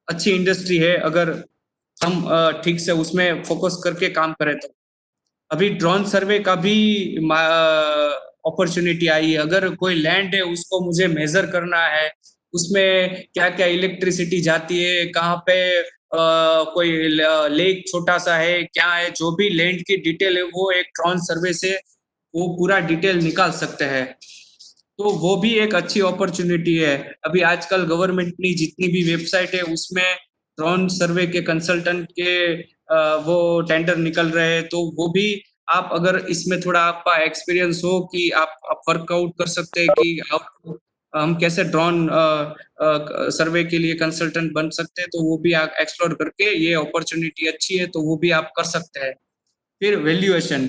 अच्छी इंडस्ट्री है अगर हम ठीक से उसमें फोकस करके काम करें तो। अभी ड्रोन सर्वे का भी अपॉर्चुनिटी आई है। अगर कोई लैंड है उसको मुझे मेजर करना है, उसमें क्या क्या इलेक्ट्रिसिटी जाती है, कहाँ पे कोई लेक छोटा सा है क्या है, जो भी लैंड की डिटेल है वो एक ड्रोन सर्वे से वो पूरा डिटेल निकाल सकते हैं। तो वो भी एक अच्छी अपॉर्चुनिटी है। अभी आजकल गवर्नमेंट की जितनी भी वेबसाइट है उसमें ड्रोन सर्वे के कंसल्टेंट के वो टेंडर निकल रहे हैं। तो वो भी आप अगर इसमें थोड़ा आपका एक्सपीरियंस हो कि आप वर्कआउट कर सकते हैं कि आप हम कैसे ड्रोन सर्वे के लिए कंसल्टेंट बन सकते हैं, तो वो भी आप एक्सप्लोर करके ये अपॉर्चुनिटी अच्छी है तो वो भी आप कर सकते हैं। फिर वैल्यूएशन,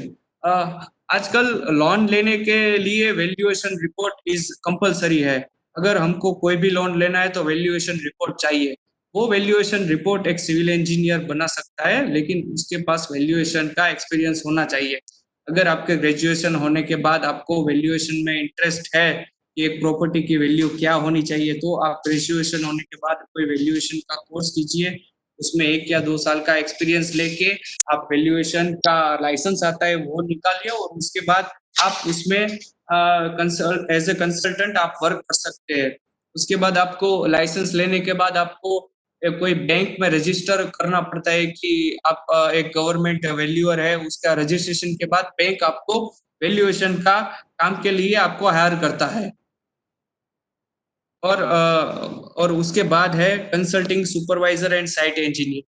आजकल लोन लेने के लिए वैल्यूएशन रिपोर्ट इज कंपलसरी है। अगर हमको कोई भी लोन लेना है तो वैल्यूएशन रिपोर्ट चाहिए। वो वैल्यूएशन रिपोर्ट एक सिविल इंजीनियर बना सकता है, लेकिन उसके पास वैल्यूएशन का एक्सपीरियंस होना चाहिए। अगर आपके ग्रेजुएशन होने के बाद आपको वैल्यूएशन में इंटरेस्ट है कि एक प्रॉपर्टी की वैल्यू क्या होनी चाहिए, तो आप ग्रेजुएशन होने के बाद कोई वैल्यूएशन का कोर्स कीजिए, उसमें 1 या 2 साल का एक्सपीरियंस लेके आप वैल्यूएशन का लाइसेंस आता है वो निकालिए और उसके बाद आप उसमें एज ए कंसल्टेंट आप वर्क कर सकते हैं। उसके बाद आपको लाइसेंस लेने के बाद आपको कोई बैंक में रजिस्टर करना पड़ता है कि आप एक गवर्नमेंट वैल्यूअर है, उसका रजिस्ट्रेशन के बाद बैंक आपको वैल्यूएशन का काम के लिए आपको हायर करता है। और उसके बाद है consulting supervisor and site engineer.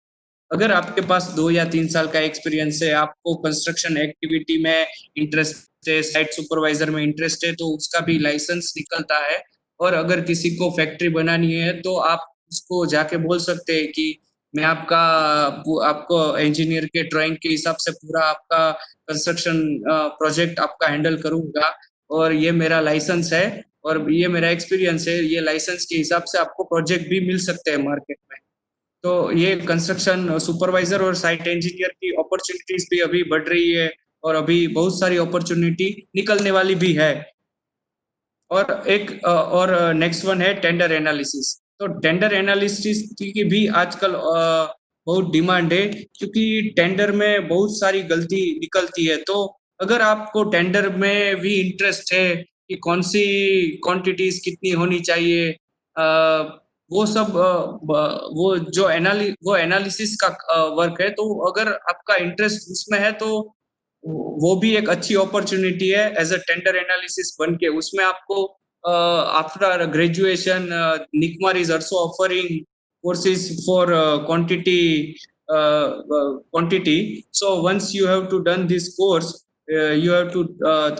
अगर आपके पास 2 या 3 साल का एक्सपीरियंस है, आपको कंस्ट्रक्शन एक्टिविटी में इंटरेस्ट है, साइट सुपरवाइजर में इंटरेस्ट है, तो उसका भी लाइसेंस निकलता है। और अगर किसी को फैक्ट्री बनानी है तो आप उसको जाके बोल सकते हैं कि मैं आपको इंजीनियर के ड्राइंग के हिसाब से पूरा आपका कंस्ट्रक्शन प्रोजेक्ट आपका हैंडल करूंगा। और ये मेरा लाइसेंस है और ये मेरा एक्सपीरियंस है। ये लाइसेंस के हिसाब से आपको प्रोजेक्ट भी मिल सकते हैं मार्केट में। तो ये कंस्ट्रक्शन सुपरवाइजर और साइट इंजीनियर की अपॉर्चुनिटीज भी अभी बढ़ रही है और अभी बहुत सारी अपॉर्चुनिटी निकलने वाली भी है। और नेक्स्ट वन है टेंडर एनालिसिस। तो टेंडर एनालिसिस की भी आजकल बहुत डिमांड है, क्योंकि टेंडर में बहुत सारी गलती निकलती है। तो अगर आपको टेंडर में भी इंटरेस्ट है कि कौन सी क्वांटिटीज कितनी होनी चाहिए, वो सब वो एनालिसिस का वर्क है। तो अगर आपका इंटरेस्ट उसमें है तो वो भी एक अच्छी अपॉर्चुनिटी है एज अ टेंडर एनालिसिस बन के। उसमें आपको after graduation NICMAR is also offering courses for quantity. So once you have to done this course, you have to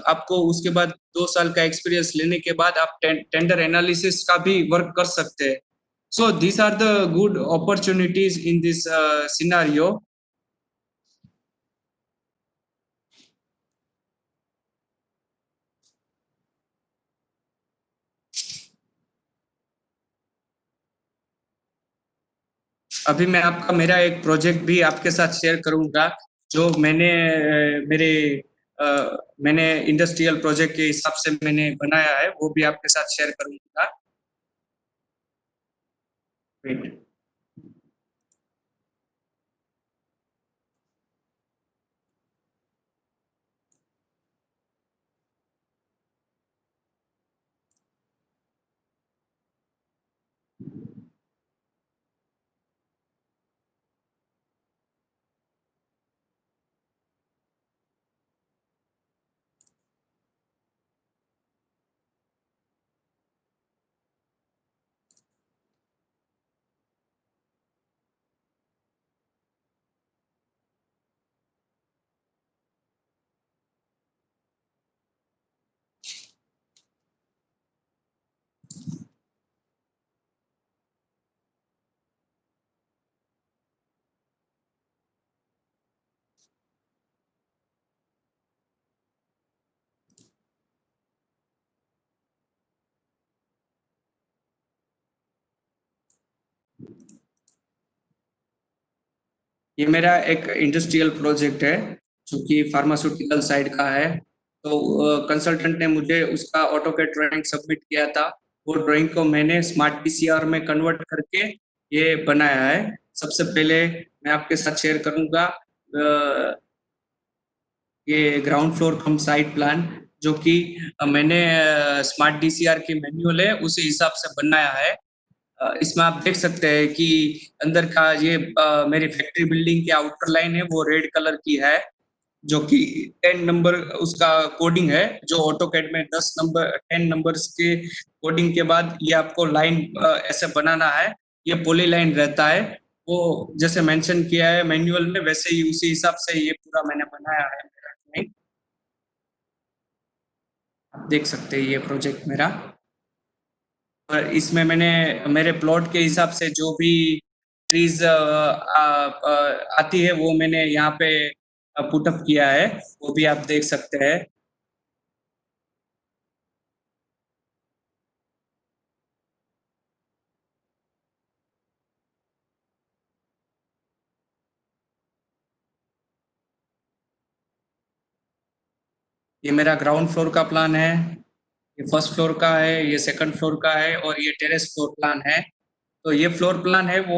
आपको उसके बाद 2 साल का एक्सपीरियंस लेने के बाद आप टेंडर एनालिसिस का भी वर्क कर सकते हैं। So these are the good opportunities in this scenario. अभी मैं आपका मेरा एक प्रोजेक्ट भी आपके साथ शेयर करूंगा, जो अ, मैंने इंडस्ट्रियल प्रोजेक्ट के हिसाब से मैंने बनाया है, वो भी आपके साथ शेयर करूंगा। वेट। ये मेरा एक इंडस्ट्रियल प्रोजेक्ट है जो कि फार्मास्यूटिकल साइड का है। तो कंसल्टेंट ने मुझे उसका ऑटोकैड ड्राइंग सबमिट किया था। वो ड्राइंग को मैंने स्मार्ट पीसीआर में कन्वर्ट करके ये बनाया है। सबसे पहले मैं आपके साथ शेयर करूंगा ये ग्राउंड फ्लोर कम साइड प्लान, जो कि मैंने स्मार्ट डीसीआर की मैन्युअल है उसी हिसाब से बनाया है। इसमें आप देख सकते हैं कि अंदर का ये मेरी फैक्ट्री बिल्डिंग की आउटर लाइन है वो रेड कलर की है, जो कि 10 नंबर उसका कोडिंग है। जो ऑटोकैड में 10 नंबर्स के कोडिंग के बाद ये आपको लाइन ऐसे बनाना है। ये पॉली लाइन रहता है, वो जैसे मेंशन किया है मैन्युअल में वैसे ही उसी हिसाब से ये पूरा मैंने बनाया है मेरा ड्राइंग। आप देख सकते हैं ये प्रोजेक्ट मेरा। और इसमें मैंने मेरे प्लॉट के हिसाब से जो भी ट्रीज आती है वो मैंने यहाँ पे पुटअप किया है, वो भी आप देख सकते हैं। ये मेरा ग्राउंड फ्लोर का प्लान है, ये फर्स्ट फ्लोर का है, ये सेकंड फ्लोर का है और ये टेरेस फ्लोर प्लान है। तो ये फ्लोर प्लान है वो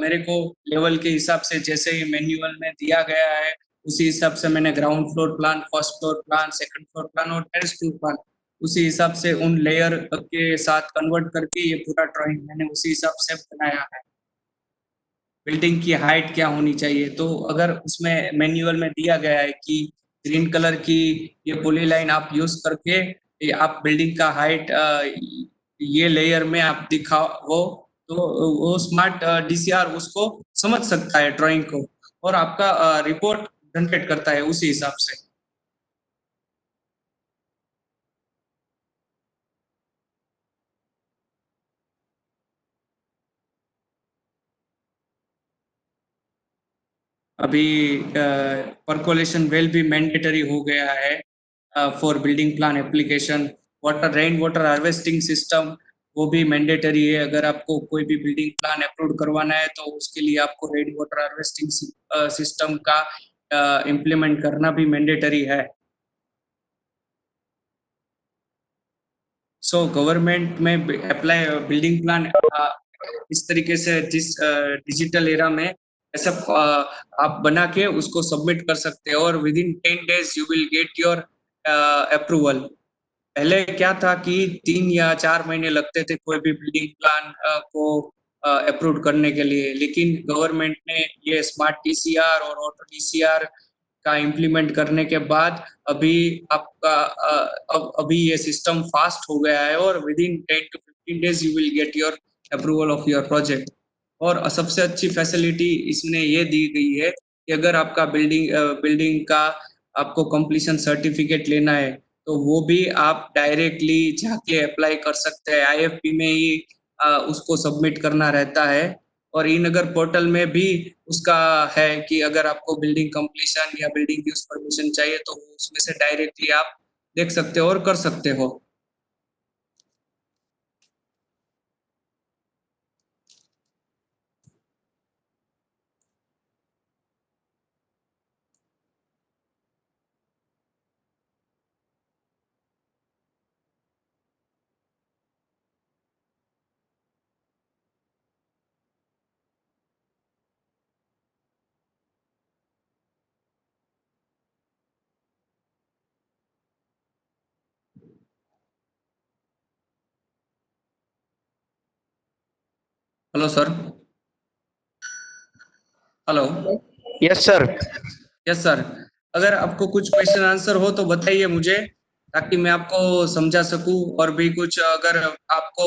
मेरे को लेवल के हिसाब से जैसे ही मैन्युअल में दिया गया है उसी हिसाब से मैंने ground floor plan, first floor plan, second floor plan और टेरेस फ्लोर प्लान उसी हिसाब से उन लेयर के साथ कन्वर्ट करके ये पूरा ड्राइंग मैंने उसी हिसाब से बनाया है। बिल्डिंग की हाइट क्या होनी चाहिए, तो अगर उसमें मैन्युअल में दिया गया है कि ग्रीन कलर की ये पॉली लाइन आप यूज करके ये आप बिल्डिंग का हाइट ये लेयर में आप दिखाओ वो, तो वो स्मार्ट डीसीआर उसको समझ सकता है ड्राइंग को और आपका रिपोर्ट जनरेट करता है उसी हिसाब से। अभी परकोलेशन वेल भी मैंडेटरी हो गया है for building plan application. Rain water harvesting system वो भी मैंडेटरी है। अगर आपको कोई भी बिल्डिंग प्लान अप्रूव करवाना है तो उसके लिए आपको रेन वाटर हार्वेस्टिंग सिस्टम का इम्प्लीमेंट करना भी मैंडेटरी है। सो गवर्नमेंट में अप्लाई बिल्डिंग प्लान इस तरीके से डिजिटल एरा में ऐसा आप बना के उसको सबमिट कर सकते हैं और with in 10 days you will get your approval. पहले क्या था कि 3 या 4 महीने लगते थे कोई भी बिल्डिंग प्लान को अप्रूव करने के लिए, लेकिन गवर्नमेंट ने ये स्मार्ट टीसीआर और ऑटो टीसीआर का इम्प्लीमेंट करने के बाद अभी आपका अभी ये सिस्टम फास्ट हो गया है और with in 10 to 15 days you will get your approval of your project. और सबसे अच्छी फैसिलिटी इसमें ये दी गई है कि अगर आपका बिल्डिंग का आपको कंप्लीशन सर्टिफिकेट लेना है तो वो भी आप डायरेक्टली जाके अप्लाई कर सकते हैं। आईएफपी में ही उसको सबमिट करना रहता है और ई नगर पोर्टल में भी उसका है कि अगर आपको बिल्डिंग कंप्लीशन या बिल्डिंग यूज परमिशन चाहिए तो उसमें से डायरेक्टली आप देख सकते हो और कर सकते हो। Hello sir. Hello. Yes, sir. Yes sir. अगर आपको कुछ क्वेश्चन आंसर हो तो बताइए मुझे, ताकि मैं आपको समझा सकूं। और भी कुछ अगर आपको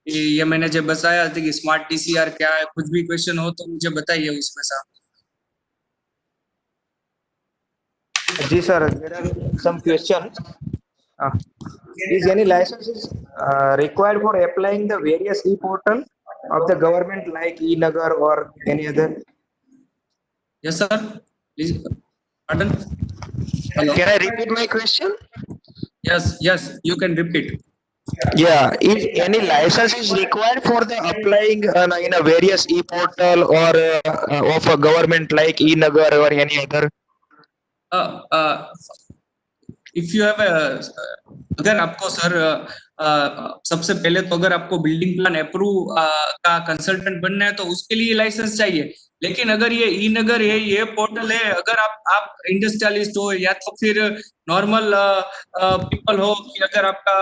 ये मैंने जो बताया था कि स्मार्ट टीसीआर क्या है, कुछ भी क्वेश्चन हो तो मुझे बताइए उसमें से। Ji sir, there are some questions. Uh, is any licenses required for applying the various e-portal of the government like e-Nagar or any other? Yes sir, please pardon. Hello. Can I repeat my question? Yes yes, you can repeat. Yeah, is any license is required for the applying in a various e-portal or of a government like e-Nagar or any other? If you have अगर आपको sir सबसे पहले तो अगर आपको building plan approve का consultant बनना है तो उसके लिए लाइसेंस चाहिए। लेकिन अगर ये ई नगर है, ये पोर्टल है, अगर आप इंडस्ट्रियलिस्ट हो या तो फिर नॉर्मल पीपल हो कि अगर आपका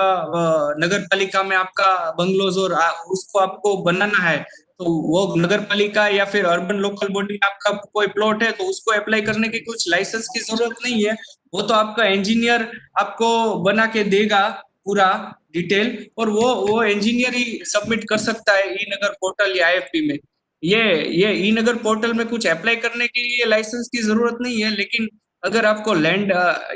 नगर पालिका में आपका बंगलोज और उसको आपको बनाना है तो वो नगर पालिका या फिर अर्बन लोकल बॉडी में आपका कोई प्लॉट है तो उसको अप्लाई करने की कुछ लाइसेंस की जरूरत नहीं है। वो तो आपका इंजीनियर आपको बना के देगा पूरा डिटेल, और वो इंजीनियर ही सबमिट कर सकता है ई नगर पोर्टल या आईएफपी में। ये ई नगर पोर्टल में कुछ अप्लाई करने के लिए लाइसेंस की जरूरत नहीं है। लेकिन अगर आपको लैंड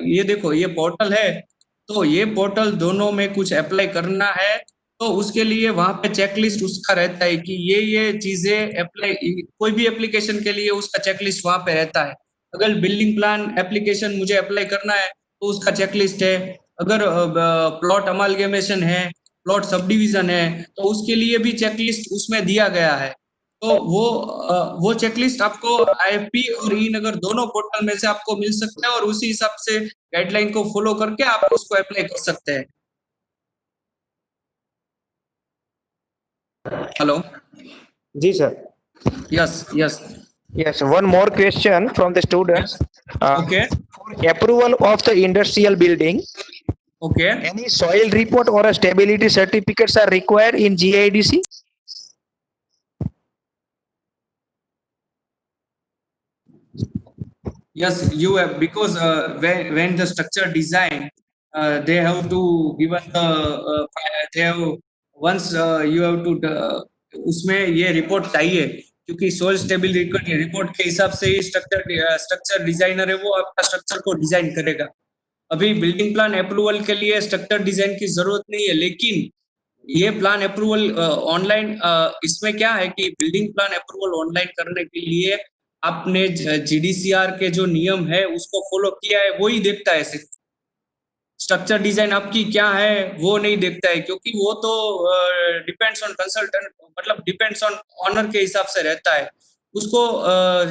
ये देखो ये पोर्टल है, तो ये पोर्टल दोनों में कुछ अप्लाई करना है तो उसके लिए वहां पे चेकलिस्ट उसका रहता है कि ये चीजें अप्लाई, कोई भी एप्लीकेशन के लिए उसका चेकलिस्ट वहां पे रहता है। अगर बिल्डिंग प्लान एप्लीकेशन मुझे अप्लाई करना है तो उसका चेकलिस्ट है। अगर प्लॉट अमालगमेशन है, प्लॉट सब डिवीजन है, तो उसके लिए भी चेकलिस्ट उसमें दिया गया है। तो वो चेकलिस्ट आपको आईएफपी और ई नगर दोनों पोर्टल में से आपको मिल सकता है और उसी हिसाब से गाइडलाइन को फॉलो करके आप उसको अप्लाई कर सकते हैं। Hello. Ji sir. Yes yes. Yes, one more question from the students. Okay. For approval of the industrial building, okay. any soil report or a stability certificates are required in GIDC? Yes, you have, because when the structure design, they have to given the they have once you have to उसमें ये report चाहिए, क्योंकि soil stability report के हिसाब से ही structure designer है वो आपका स्ट्रक्चर को डिजाइन करेगा। अभी बिल्डिंग प्लान अप्रूवल के लिए स्ट्रक्चर डिजाइन की जरूरत नहीं है, लेकिन ये प्लान अप्रूवल ऑनलाइन, इसमें क्या है कि बिल्डिंग प्लान अप्रूवल ऑनलाइन करने के लिए आपने GDCR के जो नियम है उसको फॉलो किया है, वो ही देखता है सिर्फ। स्ट्रक्चर डिजाइन आपकी क्या है वो नहीं देखता है, क्योंकि वो तो डिपेंड्स ऑन कंसल्टेंट, मतलब डिपेंड्स ऑन ऑनर के हिसाब से रहता है, उसको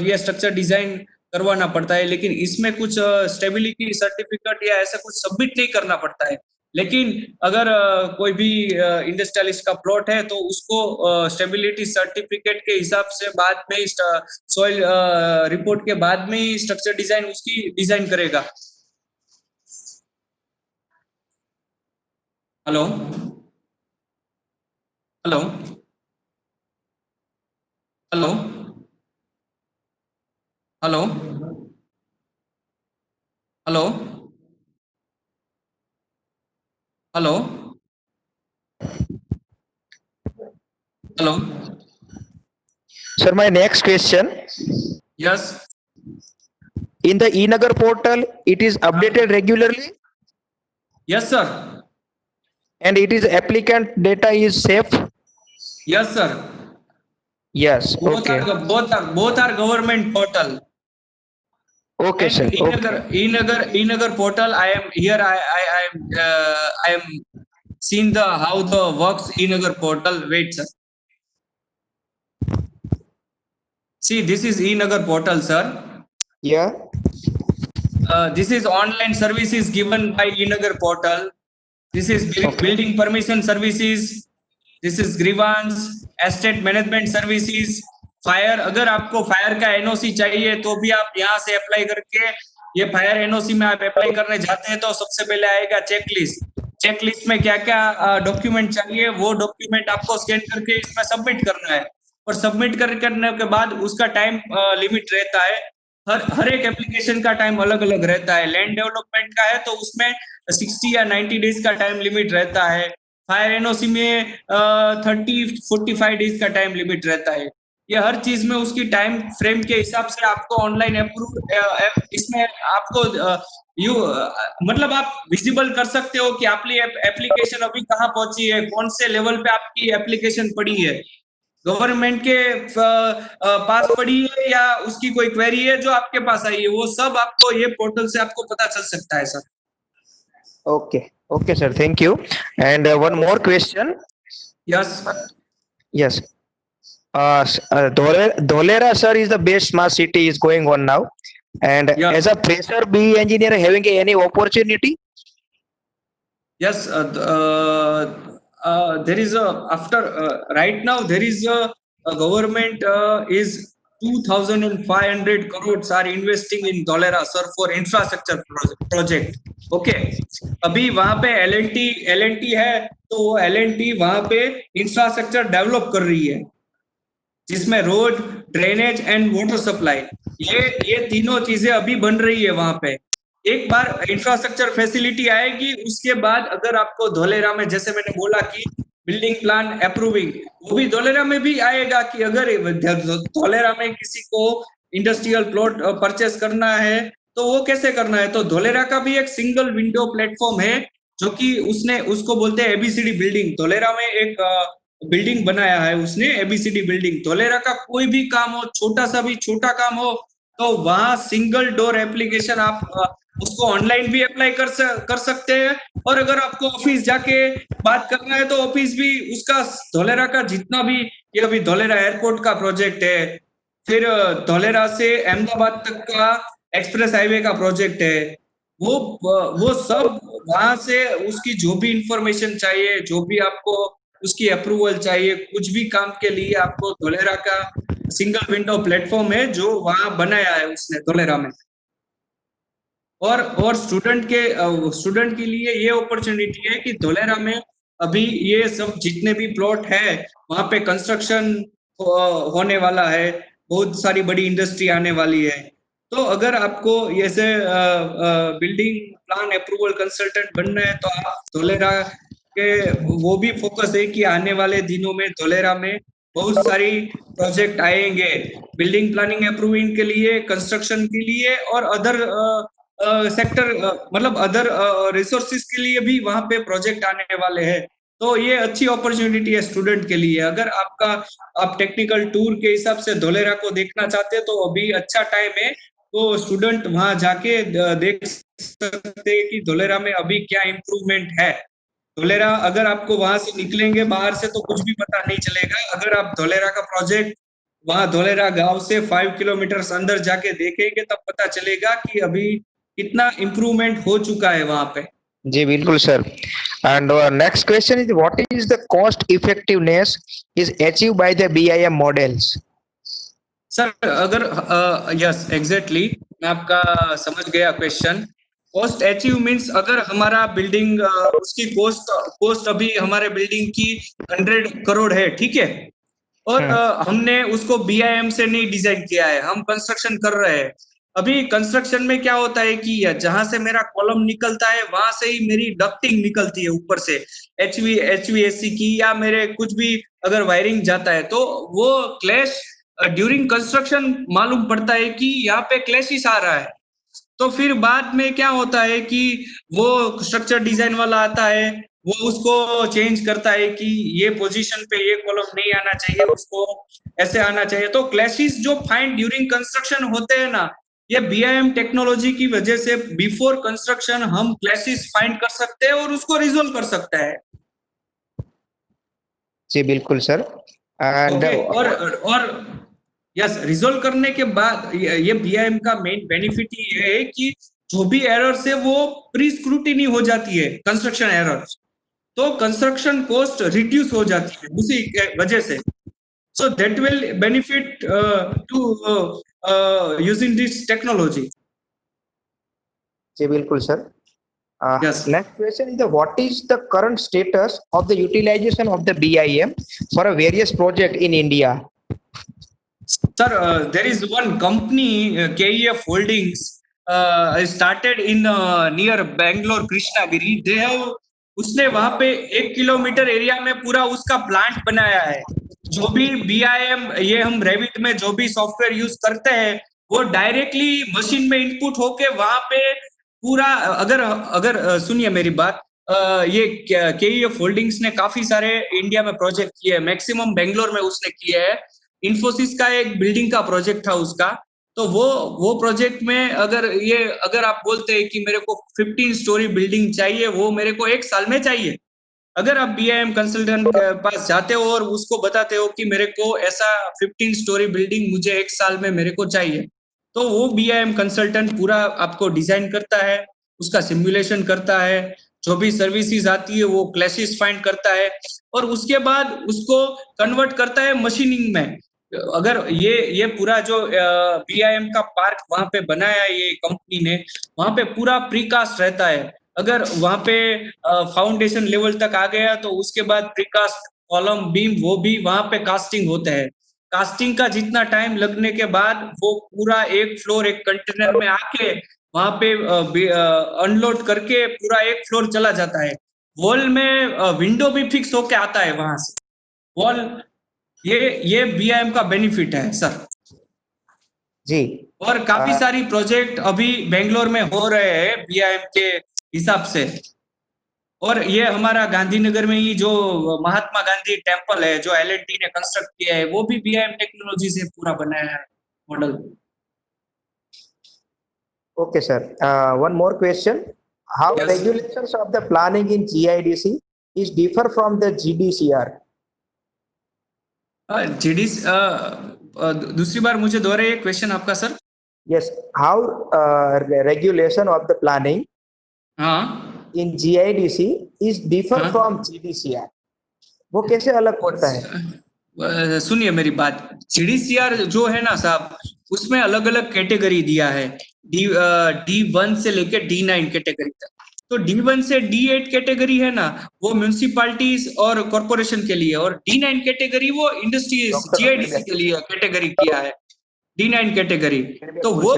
ये स्ट्रक्चर डिजाइन करवाना पड़ता है। लेकिन इसमें कुछ स्टेबिलिटी सर्टिफिकेट या ऐसा कुछ सबमिट नहीं करना पड़ता है। लेकिन अगर कोई भी इंडस्ट्रियलिस्ट का प्लॉट है तो उसको स्टेबिलिटी सर्टिफिकेट के हिसाब से बाद में सॉइल रिपोर्ट के बाद में ही स्ट्रक्चर डिजाइन उसकी डिजाइन करेगा। Hello hello hello hello hello hello hello Sir, my next question. Yes In the eNagar portal, it is updated regularly yes sir and it is applicant data is safe. Yes sir Yes. Okay. both are government portal. Okay, And sir. Okay. eNagar portal, I am here. I am seeing the how the works eNagar portal. Wait, sir. See, this is eNagar portal, sir. Yeah. This is online services given by eNagar portal. This is building permission services. This is grievance, estate management services, fire. अगर आपको fire का NOC चाहिए तो भी आप यहाँ से apply करके, ये फायर एनओसी में आप अप्लाई करने जाते हैं तो सबसे पहले आएगा चेकलिस्ट। चेकलिस्ट में क्या क्या डॉक्यूमेंट चाहिए वो डॉक्यूमेंट आपको स्कैन करके इसमें सबमिट करना है, और सबमिट करने के बाद उसका टाइम लिमिट रहता है। हर एक एप्लीकेशन का टाइम अलग अलग रहता है। लैंड डेवलपमेंट का है तो उसमें 60 या 90 डेज का टाइम लिमिट रहता है। फायर एनओसी में 30-45 डेज का टाइम लिमिट रहता है। ये हर चीज में उसकी टाइम फ्रेम के हिसाब से आपको ऑनलाइन अप्रूव, इसमें आपको यू मतलब आप विजिबल कर सकते हो कि आपकी एप्लीकेशन अभी कहाँ पहुंची है, कौन से लेवल पे आपकी एप्लीकेशन पड़ी है, गवर्नमेंट के पास पड़ी है या उसकी कोई क्वेरी है जो आपके पास आई है, वो सब आपको ये पोर्टल से आपको पता चल सकता है sir. Okay. Okay, sir. Thank you. And one more question. Yes Yes. Dholera, sir, is the best smart city is going on now. And Yeah. as a fresher BE engineer, having any opportunity? Yes, there is a after right now there is a government is 2,500 crores are investing in Dholera, sir, for infrastructure project. Okay, अभी वहां पे L&T है तो वो L&T वहां पे infrastructure develop कर रही है, जिसमें road, drainage and water supply, ये तीनों चीजें अभी बन रही है वहां पे। एक बार इंफ्रास्ट्रक्चर फैसिलिटी आएगी उसके बाद अगर आपको धोलेरा में, जैसे मैंने बोला कि बिल्डिंग प्लान अप्रूविंग, वो भी धोलेरा में भी आएगा कि अगर धोलेरा में किसी को इंडस्ट्रियल प्लॉट परचेस करना है तो वो कैसे करना है। तो धोलेरा का भी एक सिंगल विंडो प्लेटफॉर्म है जो कि उसको बोलते हैं ABCD बिल्डिंग। धोलेरा में एक बिल्डिंग बनाया है उसने, ABCD बिल्डिंग। धोलेरा का कोई भी काम हो, छोटा सा भी छोटा काम हो, तो वहां सिंगल डोर एप्लीकेशन आप उसको ऑनलाइन भी अप्लाई कर सकते हैं, और अगर आपको ऑफिस जाके बात करना है तो ऑफिस भी उसका धोलेरा का जितना भी, ये अभी धोलेरा एयरपोर्ट का प्रोजेक्ट है, फिर धोलेरा से अहमदाबाद तक का एक्सप्रेस हाईवे का प्रोजेक्ट है, वो सब वहां से उसकी जो भी इंफॉर्मेशन चाहिए, जो भी आपको उसकी अप्रूवल चाहिए, कुछ भी काम के लिए आपको धोलेरा का सिंगल विंडो प्लेटफॉर्म है जो वहां बनाया है उसने धोलेरा में। और स्टूडेंट के लिए ये अपॉर्चुनिटी है कि धोलेरा में अभी ये सब जितने भी प्लॉट है वहां पे कंस्ट्रक्शन होने वाला है, बहुत सारी बड़ी इंडस्ट्री आने वाली है। तो अगर आपको ऐसे बिल्डिंग प्लान अप्रूवल कंसल्टेंट बनना है तो आप धोलेरा के, वो भी फोकस है कि आने वाले दिनों में धोलेरा में बहुत सारी प्रोजेक्ट आएंगे बिल्डिंग प्लानिंग अप्रूविंग के लिए, कंस्ट्रक्शन के लिए और अदर सेक्टर मतलब अदर रिसोर्सेज के लिए भी वहां पे प्रोजेक्ट आने वाले हैं। तो ये अच्छी अपॉर्चुनिटी है स्टूडेंट के लिए। अगर आप टेक्निकल टूर के हिसाब से धोलेरा को देखना चाहते हैं तो अभी अच्छा टाइम है, तो स्टूडेंट वहां जाके देख सकते हैं कि धोलेरा में अभी क्या इम्प्रूवमेंट है। धोलेरा अगर आपको वहां से निकलेंगे बाहर से तो कुछ भी पता नहीं चलेगा। अगर आप धोलेरा का प्रोजेक्ट वहां धोलेरा गांव से 5 किलोमीटर अंदर जाके देखेंगे तब पता चलेगा कि अभी कितना इम्प्रूवमेंट हो चुका है वहां पे। जी बिल्कुल sir. And our next question is what is the cost effectiveness is achieved by the BIM models? Sir अगर यस एग्जैक्टली मैं आपका समझ गया क्वेश्चन। कॉस्ट अचीव मीन्स अगर हमारा बिल्डिंग उसकी कॉस्ट अभी हमारे बिल्डिंग की 100 करोड़ है, ठीक है, और हमने उसको बीआईएम से नहीं डिजाइन किया है, हम कंस्ट्रक्शन कर रहे हैं। अभी कंस्ट्रक्शन में क्या होता है कि जहां से मेरा कॉलम निकलता है वहां से ही मेरी डक्टिंग निकलती है ऊपर से एचवीएसी की, या मेरे कुछ भी अगर वायरिंग जाता है तो वो क्लैश ड्यूरिंग कंस्ट्रक्शन मालूम पड़ता है कि यहाँ पे क्लैशिस आ रहा है। तो फिर बाद में क्या होता है कि वो स्ट्रक्चर डिजाइन वाला आता है, वो उसको चेंज करता है कि ये पोजीशन पे ये कॉलम नहीं आना चाहिए, उसको ऐसे आना चाहिए। तो क्लैशेस जो फाइंड ड्यूरिंग कंस्ट्रक्शन होते हैं ना, ये बीआईएम टेक्नोलॉजी की वजह से बिफोर कंस्ट्रक्शन हम क्लैशेस फाइंड कर सकते हैं और उसको रिजोल्व कर सकते हैं। जी बिल्कुल सर। And ओके, और यस रिजोल्व करने के बाद ये बीआईएम का मेन बेनिफिट ये है कि जो भी एरर्स है वो प्री स्क्रूटिनी हो जाती है कंस्ट्रक्शन एरर्स, तो कंस्ट्रक्शन कॉस्ट रिड्यूस हो जाती है उसी वजह से। So that will benefit to using this technology. जी बिल्कुल सर। Yes. Next question is what is the current status of the utilization of the BIM for a various project in India? Sir, there is one company, KEF Holdings, started in near Bangalore, Krishnagiri. They have उसने वहां पे 1 kilometre area में पूरा उसका plant बनाया है। जो भी बीआईएम ये हम रेविट में जो भी सॉफ्टवेयर यूज करते हैं वो डायरेक्टली मशीन में इनपुट होके वहां पे पूरा अगर सुनिए मेरी बात, ये केईएफ होल्डिंग्स ने काफी सारे इंडिया में प्रोजेक्ट किए हैं, मैक्सिमम बेंगलोर में उसने किए हैं। इन्फोसिस का एक बिल्डिंग का प्रोजेक्ट था उसका, तो वो प्रोजेक्ट में अगर आप बोलते हैं कि मेरे को 15 स्टोरी बिल्डिंग चाहिए, वो मेरे को 1 साल में चाहिए। अगर आप बीआईएम कंसल्टेंट के पास जाते हो और उसको बताते हो कि मेरे को ऐसा 15 स्टोरी बिल्डिंग मुझे 1 साल में मेरे को चाहिए, तो वो बीआईएम कंसल्टेंट पूरा आपको डिजाइन करता है, उसका सिमुलेशन करता है, जो भी सर्विसेज आती है वो क्लैशेस फाइंड करता है और उसके बाद उसको कन्वर्ट करता है मशीनिंग में। अगर ये पूरा जो बीआईएम का पार्क वहां पे बनाया है ये कंपनी ने, वहां पे पूरा प्रीकास्ट रहता है। अगर वहां पे फाउंडेशन लेवल तक आ गया तो उसके बाद प्रीकास्ट कॉलम बीम वो भी वहां पे कास्टिंग होते हैं। कास्टिंग का जितना टाइम लगने के बाद वो पूरा एक फ्लोर एक कंटेनर में आके वहां पे अनलोड करके पूरा एक फ्लोर चला जाता है। वॉल में विंडो भी फिक्स होके आता है वहां से वॉल। ये बीआईएम का बेनिफिट है सर जी। और काफी सारी प्रोजेक्ट अभी बेंगलोर में हो रहे हैं बीआईएम के हिसाब से। और ये हमारा गांधीनगर में ही जो महात्मा गांधी टेम्पल है जो एलएनटी ने कंस्ट्रक्ट किया है वो भी बीआईएम टेक्नोलॉजी से पूरा बनाया है model. Okay, sir. One more question. How Yes. regulations of the planning in GIDC is differ from the GDCR? दूसरी बार मुझे दोहराइए क्वेश्चन आपका sir. Yes. How regulation of the planning हाँ in GIDC is differ हाँ? from GDCR? वो कैसे अलग पड़ता है? सुनिए मेरी बात, जीडीसीआर जो है ना साहब उसमें अलग अलग कैटेगरी दिया है, D1 से लेके D9 कैटेगरी तक। तो D1 से D8 कैटेगरी है ना वो म्यूनिसिपालिटीज और कॉर्पोरेशन के लिए, और D9 कैटेगरी वो इंडस्ट्री जीआईडीसी के लिए कैटेगरी किया है D9 कैटेगरी। तो वो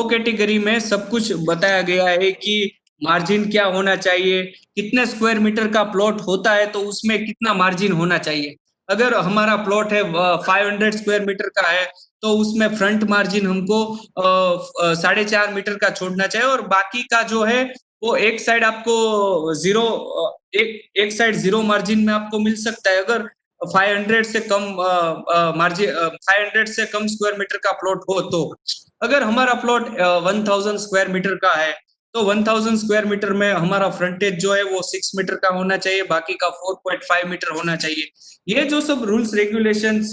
कैटेगरी में सब कुछ बताया गया है कि मार्जिन क्या होना चाहिए, कितने स्क्वायर मीटर का प्लॉट होता है तो उसमें कितना मार्जिन होना चाहिए। अगर हमारा प्लॉट है 500 स्क्वायर मीटर का है तो उसमें फ्रंट मार्जिन हमको 4.5 मीटर का छोड़ना चाहिए और बाकी का जो है वो एक साइड आपको जीरो एक साइड जीरो मार्जिन में आपको मिल सकता है अगर 500 से कम मार्जिन 500 से कम स्क्वायर मीटर का प्लॉट हो तो। अगर हमारा प्लॉट 1000 स्क्वायर मीटर का है तो 1000 स्क्वायर मीटर में हमारा फ्रंटेज जो है वो 6 मीटर का होना चाहिए, बाकी का 4.5 मीटर होना चाहिए। ये जो सब rules regulations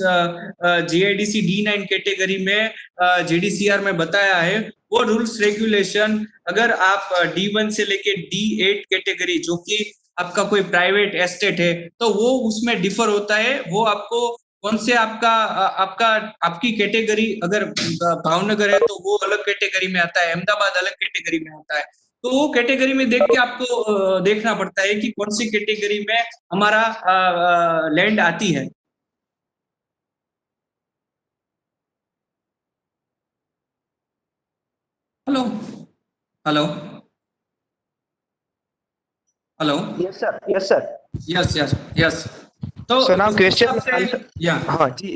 GIDC D9 category में जीडीसीआर में बताया है, वो रूल्स रेगुलेशन अगर आप D1 से लेके D8 कैटेगरी जो कि आपका कोई प्राइवेट एस्टेट है तो वो उसमें डिफर होता है। वो आपको कौन से आपका आपकी कैटेगरी अगर भावनगर है तो वो अलग कैटेगरी में आता है, अहमदाबाद अलग कैटेगरी में आता है। तो वो कैटेगरी में देख के आपको देखना पड़ता है कि कौन सी कैटेगरी में हमारा लैंड आती है। Hello hello hello Yes, sir. Yes, sir. Yes yes yes. तो So now इस question हिसाब से answer. या हाँ जी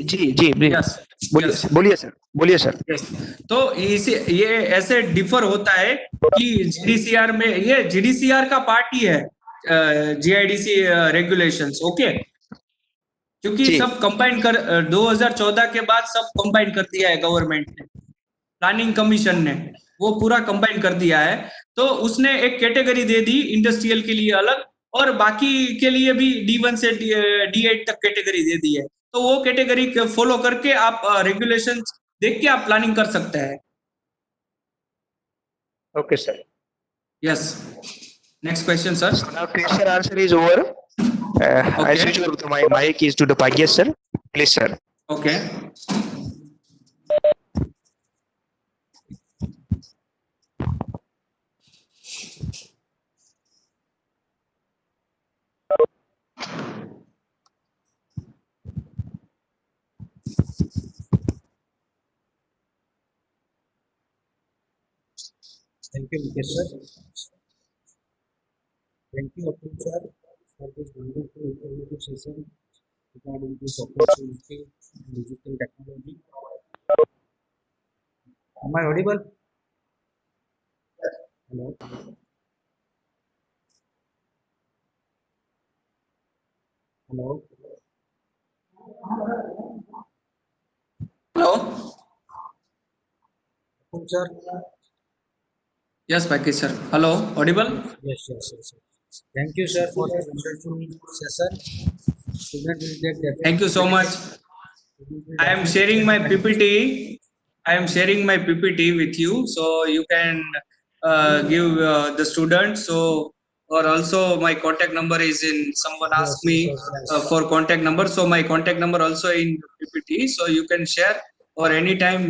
यस बोलिए यस बोलिए सर बोलिए सर। यस। तो इसे ये ऐसे डिफर होता है कि जीडीसीआर में ये जीडीसीआर का पार्ट ही है जीआईडीसी रेगुलेशंस। ओके, क्योंकि जी सब कंबाइन कर 2014 के बाद सब कंबाइन कर दिया है गवर्नमेंट ने, प्लानिंग कमीशन ने वो पूरा कंबाइन कर दिया है। तो उसने एक कैटेगरी दे दी इंडस्ट्रियल के लिए अलग और बाकी के लिए भी D1 से D8 तक कैटेगरी दे दी है। तो वो कैटेगरी फॉलो करके आप रेगुलेशन देख के आप प्लानिंग कर सकते हैं। Okay sir. Yes, next question sir. So now question answer is over. I Okay. switch over to my mic is to the Pagya sir. Please sir. Okay, Thank you, Mukesh sir. Thank you, Atul sir, for this wonderful informative session regarding this opportunity in digital technology. Am I audible? Hello. Hello. Hello Atul sir. Yes package sir, hello Audible. Yes. Thank you, sir, for this wonderful session. Student will get thank you so much. I am sharing my PPT. I am sharing my PPT with you, so you can give the students. So, or also my contact number is in. Someone asked me for contact number, so my contact number also in PPT. So you can share or anytime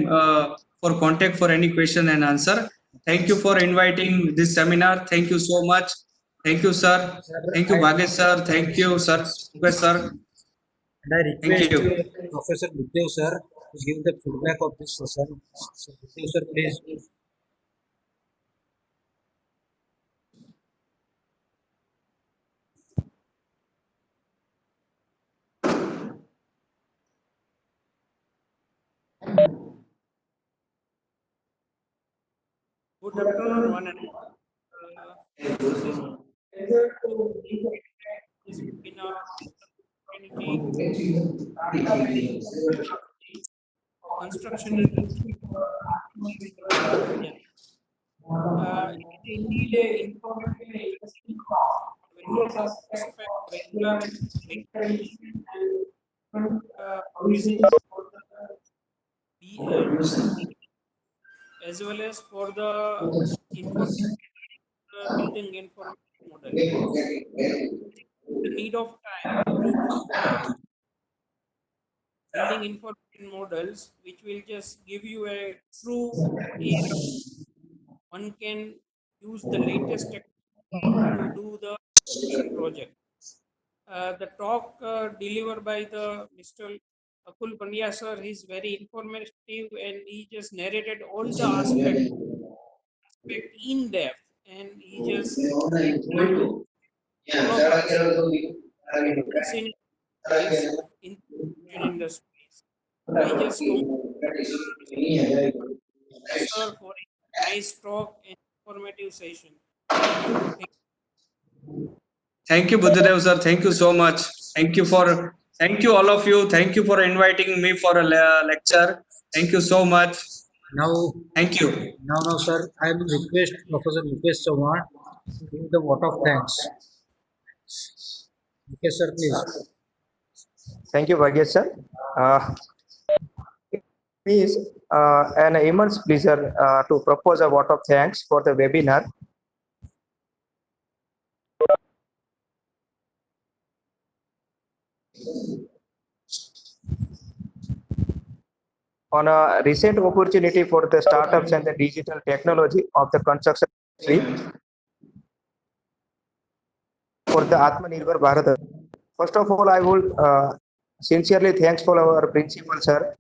for contact for any question and answer. Thank you for inviting this seminar. Thank you so much. Thank you, sir. Thank you, Bhagesh sir. Thank you, sir. Mukesh sir. And I request you. Professor Budev sir to give the feedback of this session. So Budev sir, please. Good afternoon, one and all. This is this webinar community construction industry. It is indeed a informative industry. Various aspects, regular and reasons for the as well as for the building information model. The need of time to do building information models, which will just give you a true era. One can use the latest technology to do the construction project. The talk delivered by the Mr. Akul Pandya sir is very informative and he just narrated all the aspect in depth and he just all of us in industries. I just congratulate sir for a nice talk and informative session. Thank you. Thank you, Buddhadev sir. Thank you so much. Thank you all of you. Thank you for inviting me for a lecture. Thank you so much. Now, Thank you. now, sir, I will request Professor Mukesh Chauhan to give the vote of thanks. Mukesh sir, please. Thank you, Bhagesh sir. It is an immense pleasure to propose a vote of thanks for the webinar. On a recent opportunity for the startups and the digital technology of the construction industry for the Atmanirbhar Bharat. First of all, I would sincerely thanks for our principal sir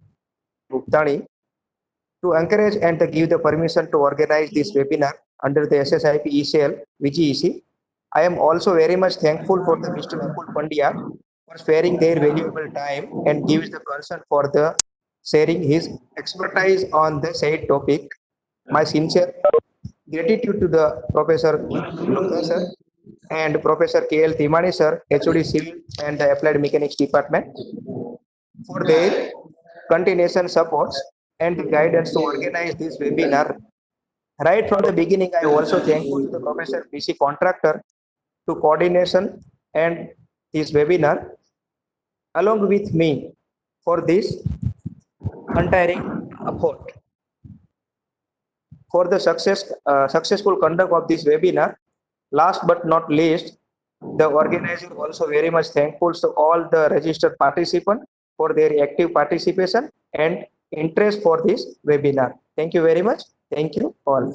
Guptani to encourage and to give the permission to organize this webinar under the SSIP ECL VGEC. I am also very much thankful for the Mr. Akul Pandya for sparing their valuable time and gives the consent for the sharing his expertise on the said topic. My sincere gratitude to the Professor Lodha sir and Professor KL Timani sir, HOD Civil and the Applied Mechanics Department for their continuation supports and guidance to organize this webinar. Right from the beginning, I also thankful to the Professor BC Contractor to coordination and this webinar along with me for this untiring effort. For the successful conduct of this webinar, last but not least, the organizer also very much thankful to all the registered participants for their active participation and interest for this webinar. Thank you very much. Thank you all.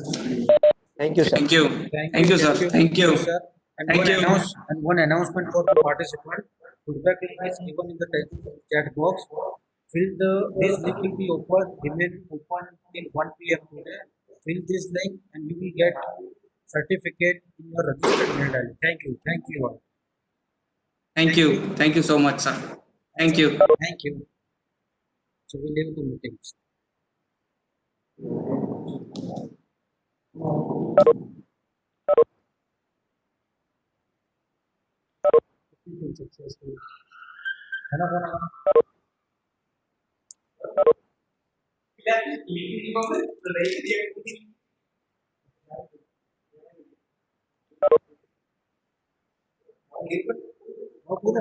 Thank you, sir. Thank you. Thank Thank you, you, sir. Thank you. sir. And Thank you. one announcement for the participant. Feedback link is given in the chat box. This link will be remain open till 1 p.m. today. Fill this link and you will get certificate in your registered mail ID. Thank you. Thank you all. Thank you. Thank you so much, sir. Thank you. Thank you. So we leave the meetings. Successful. पूरे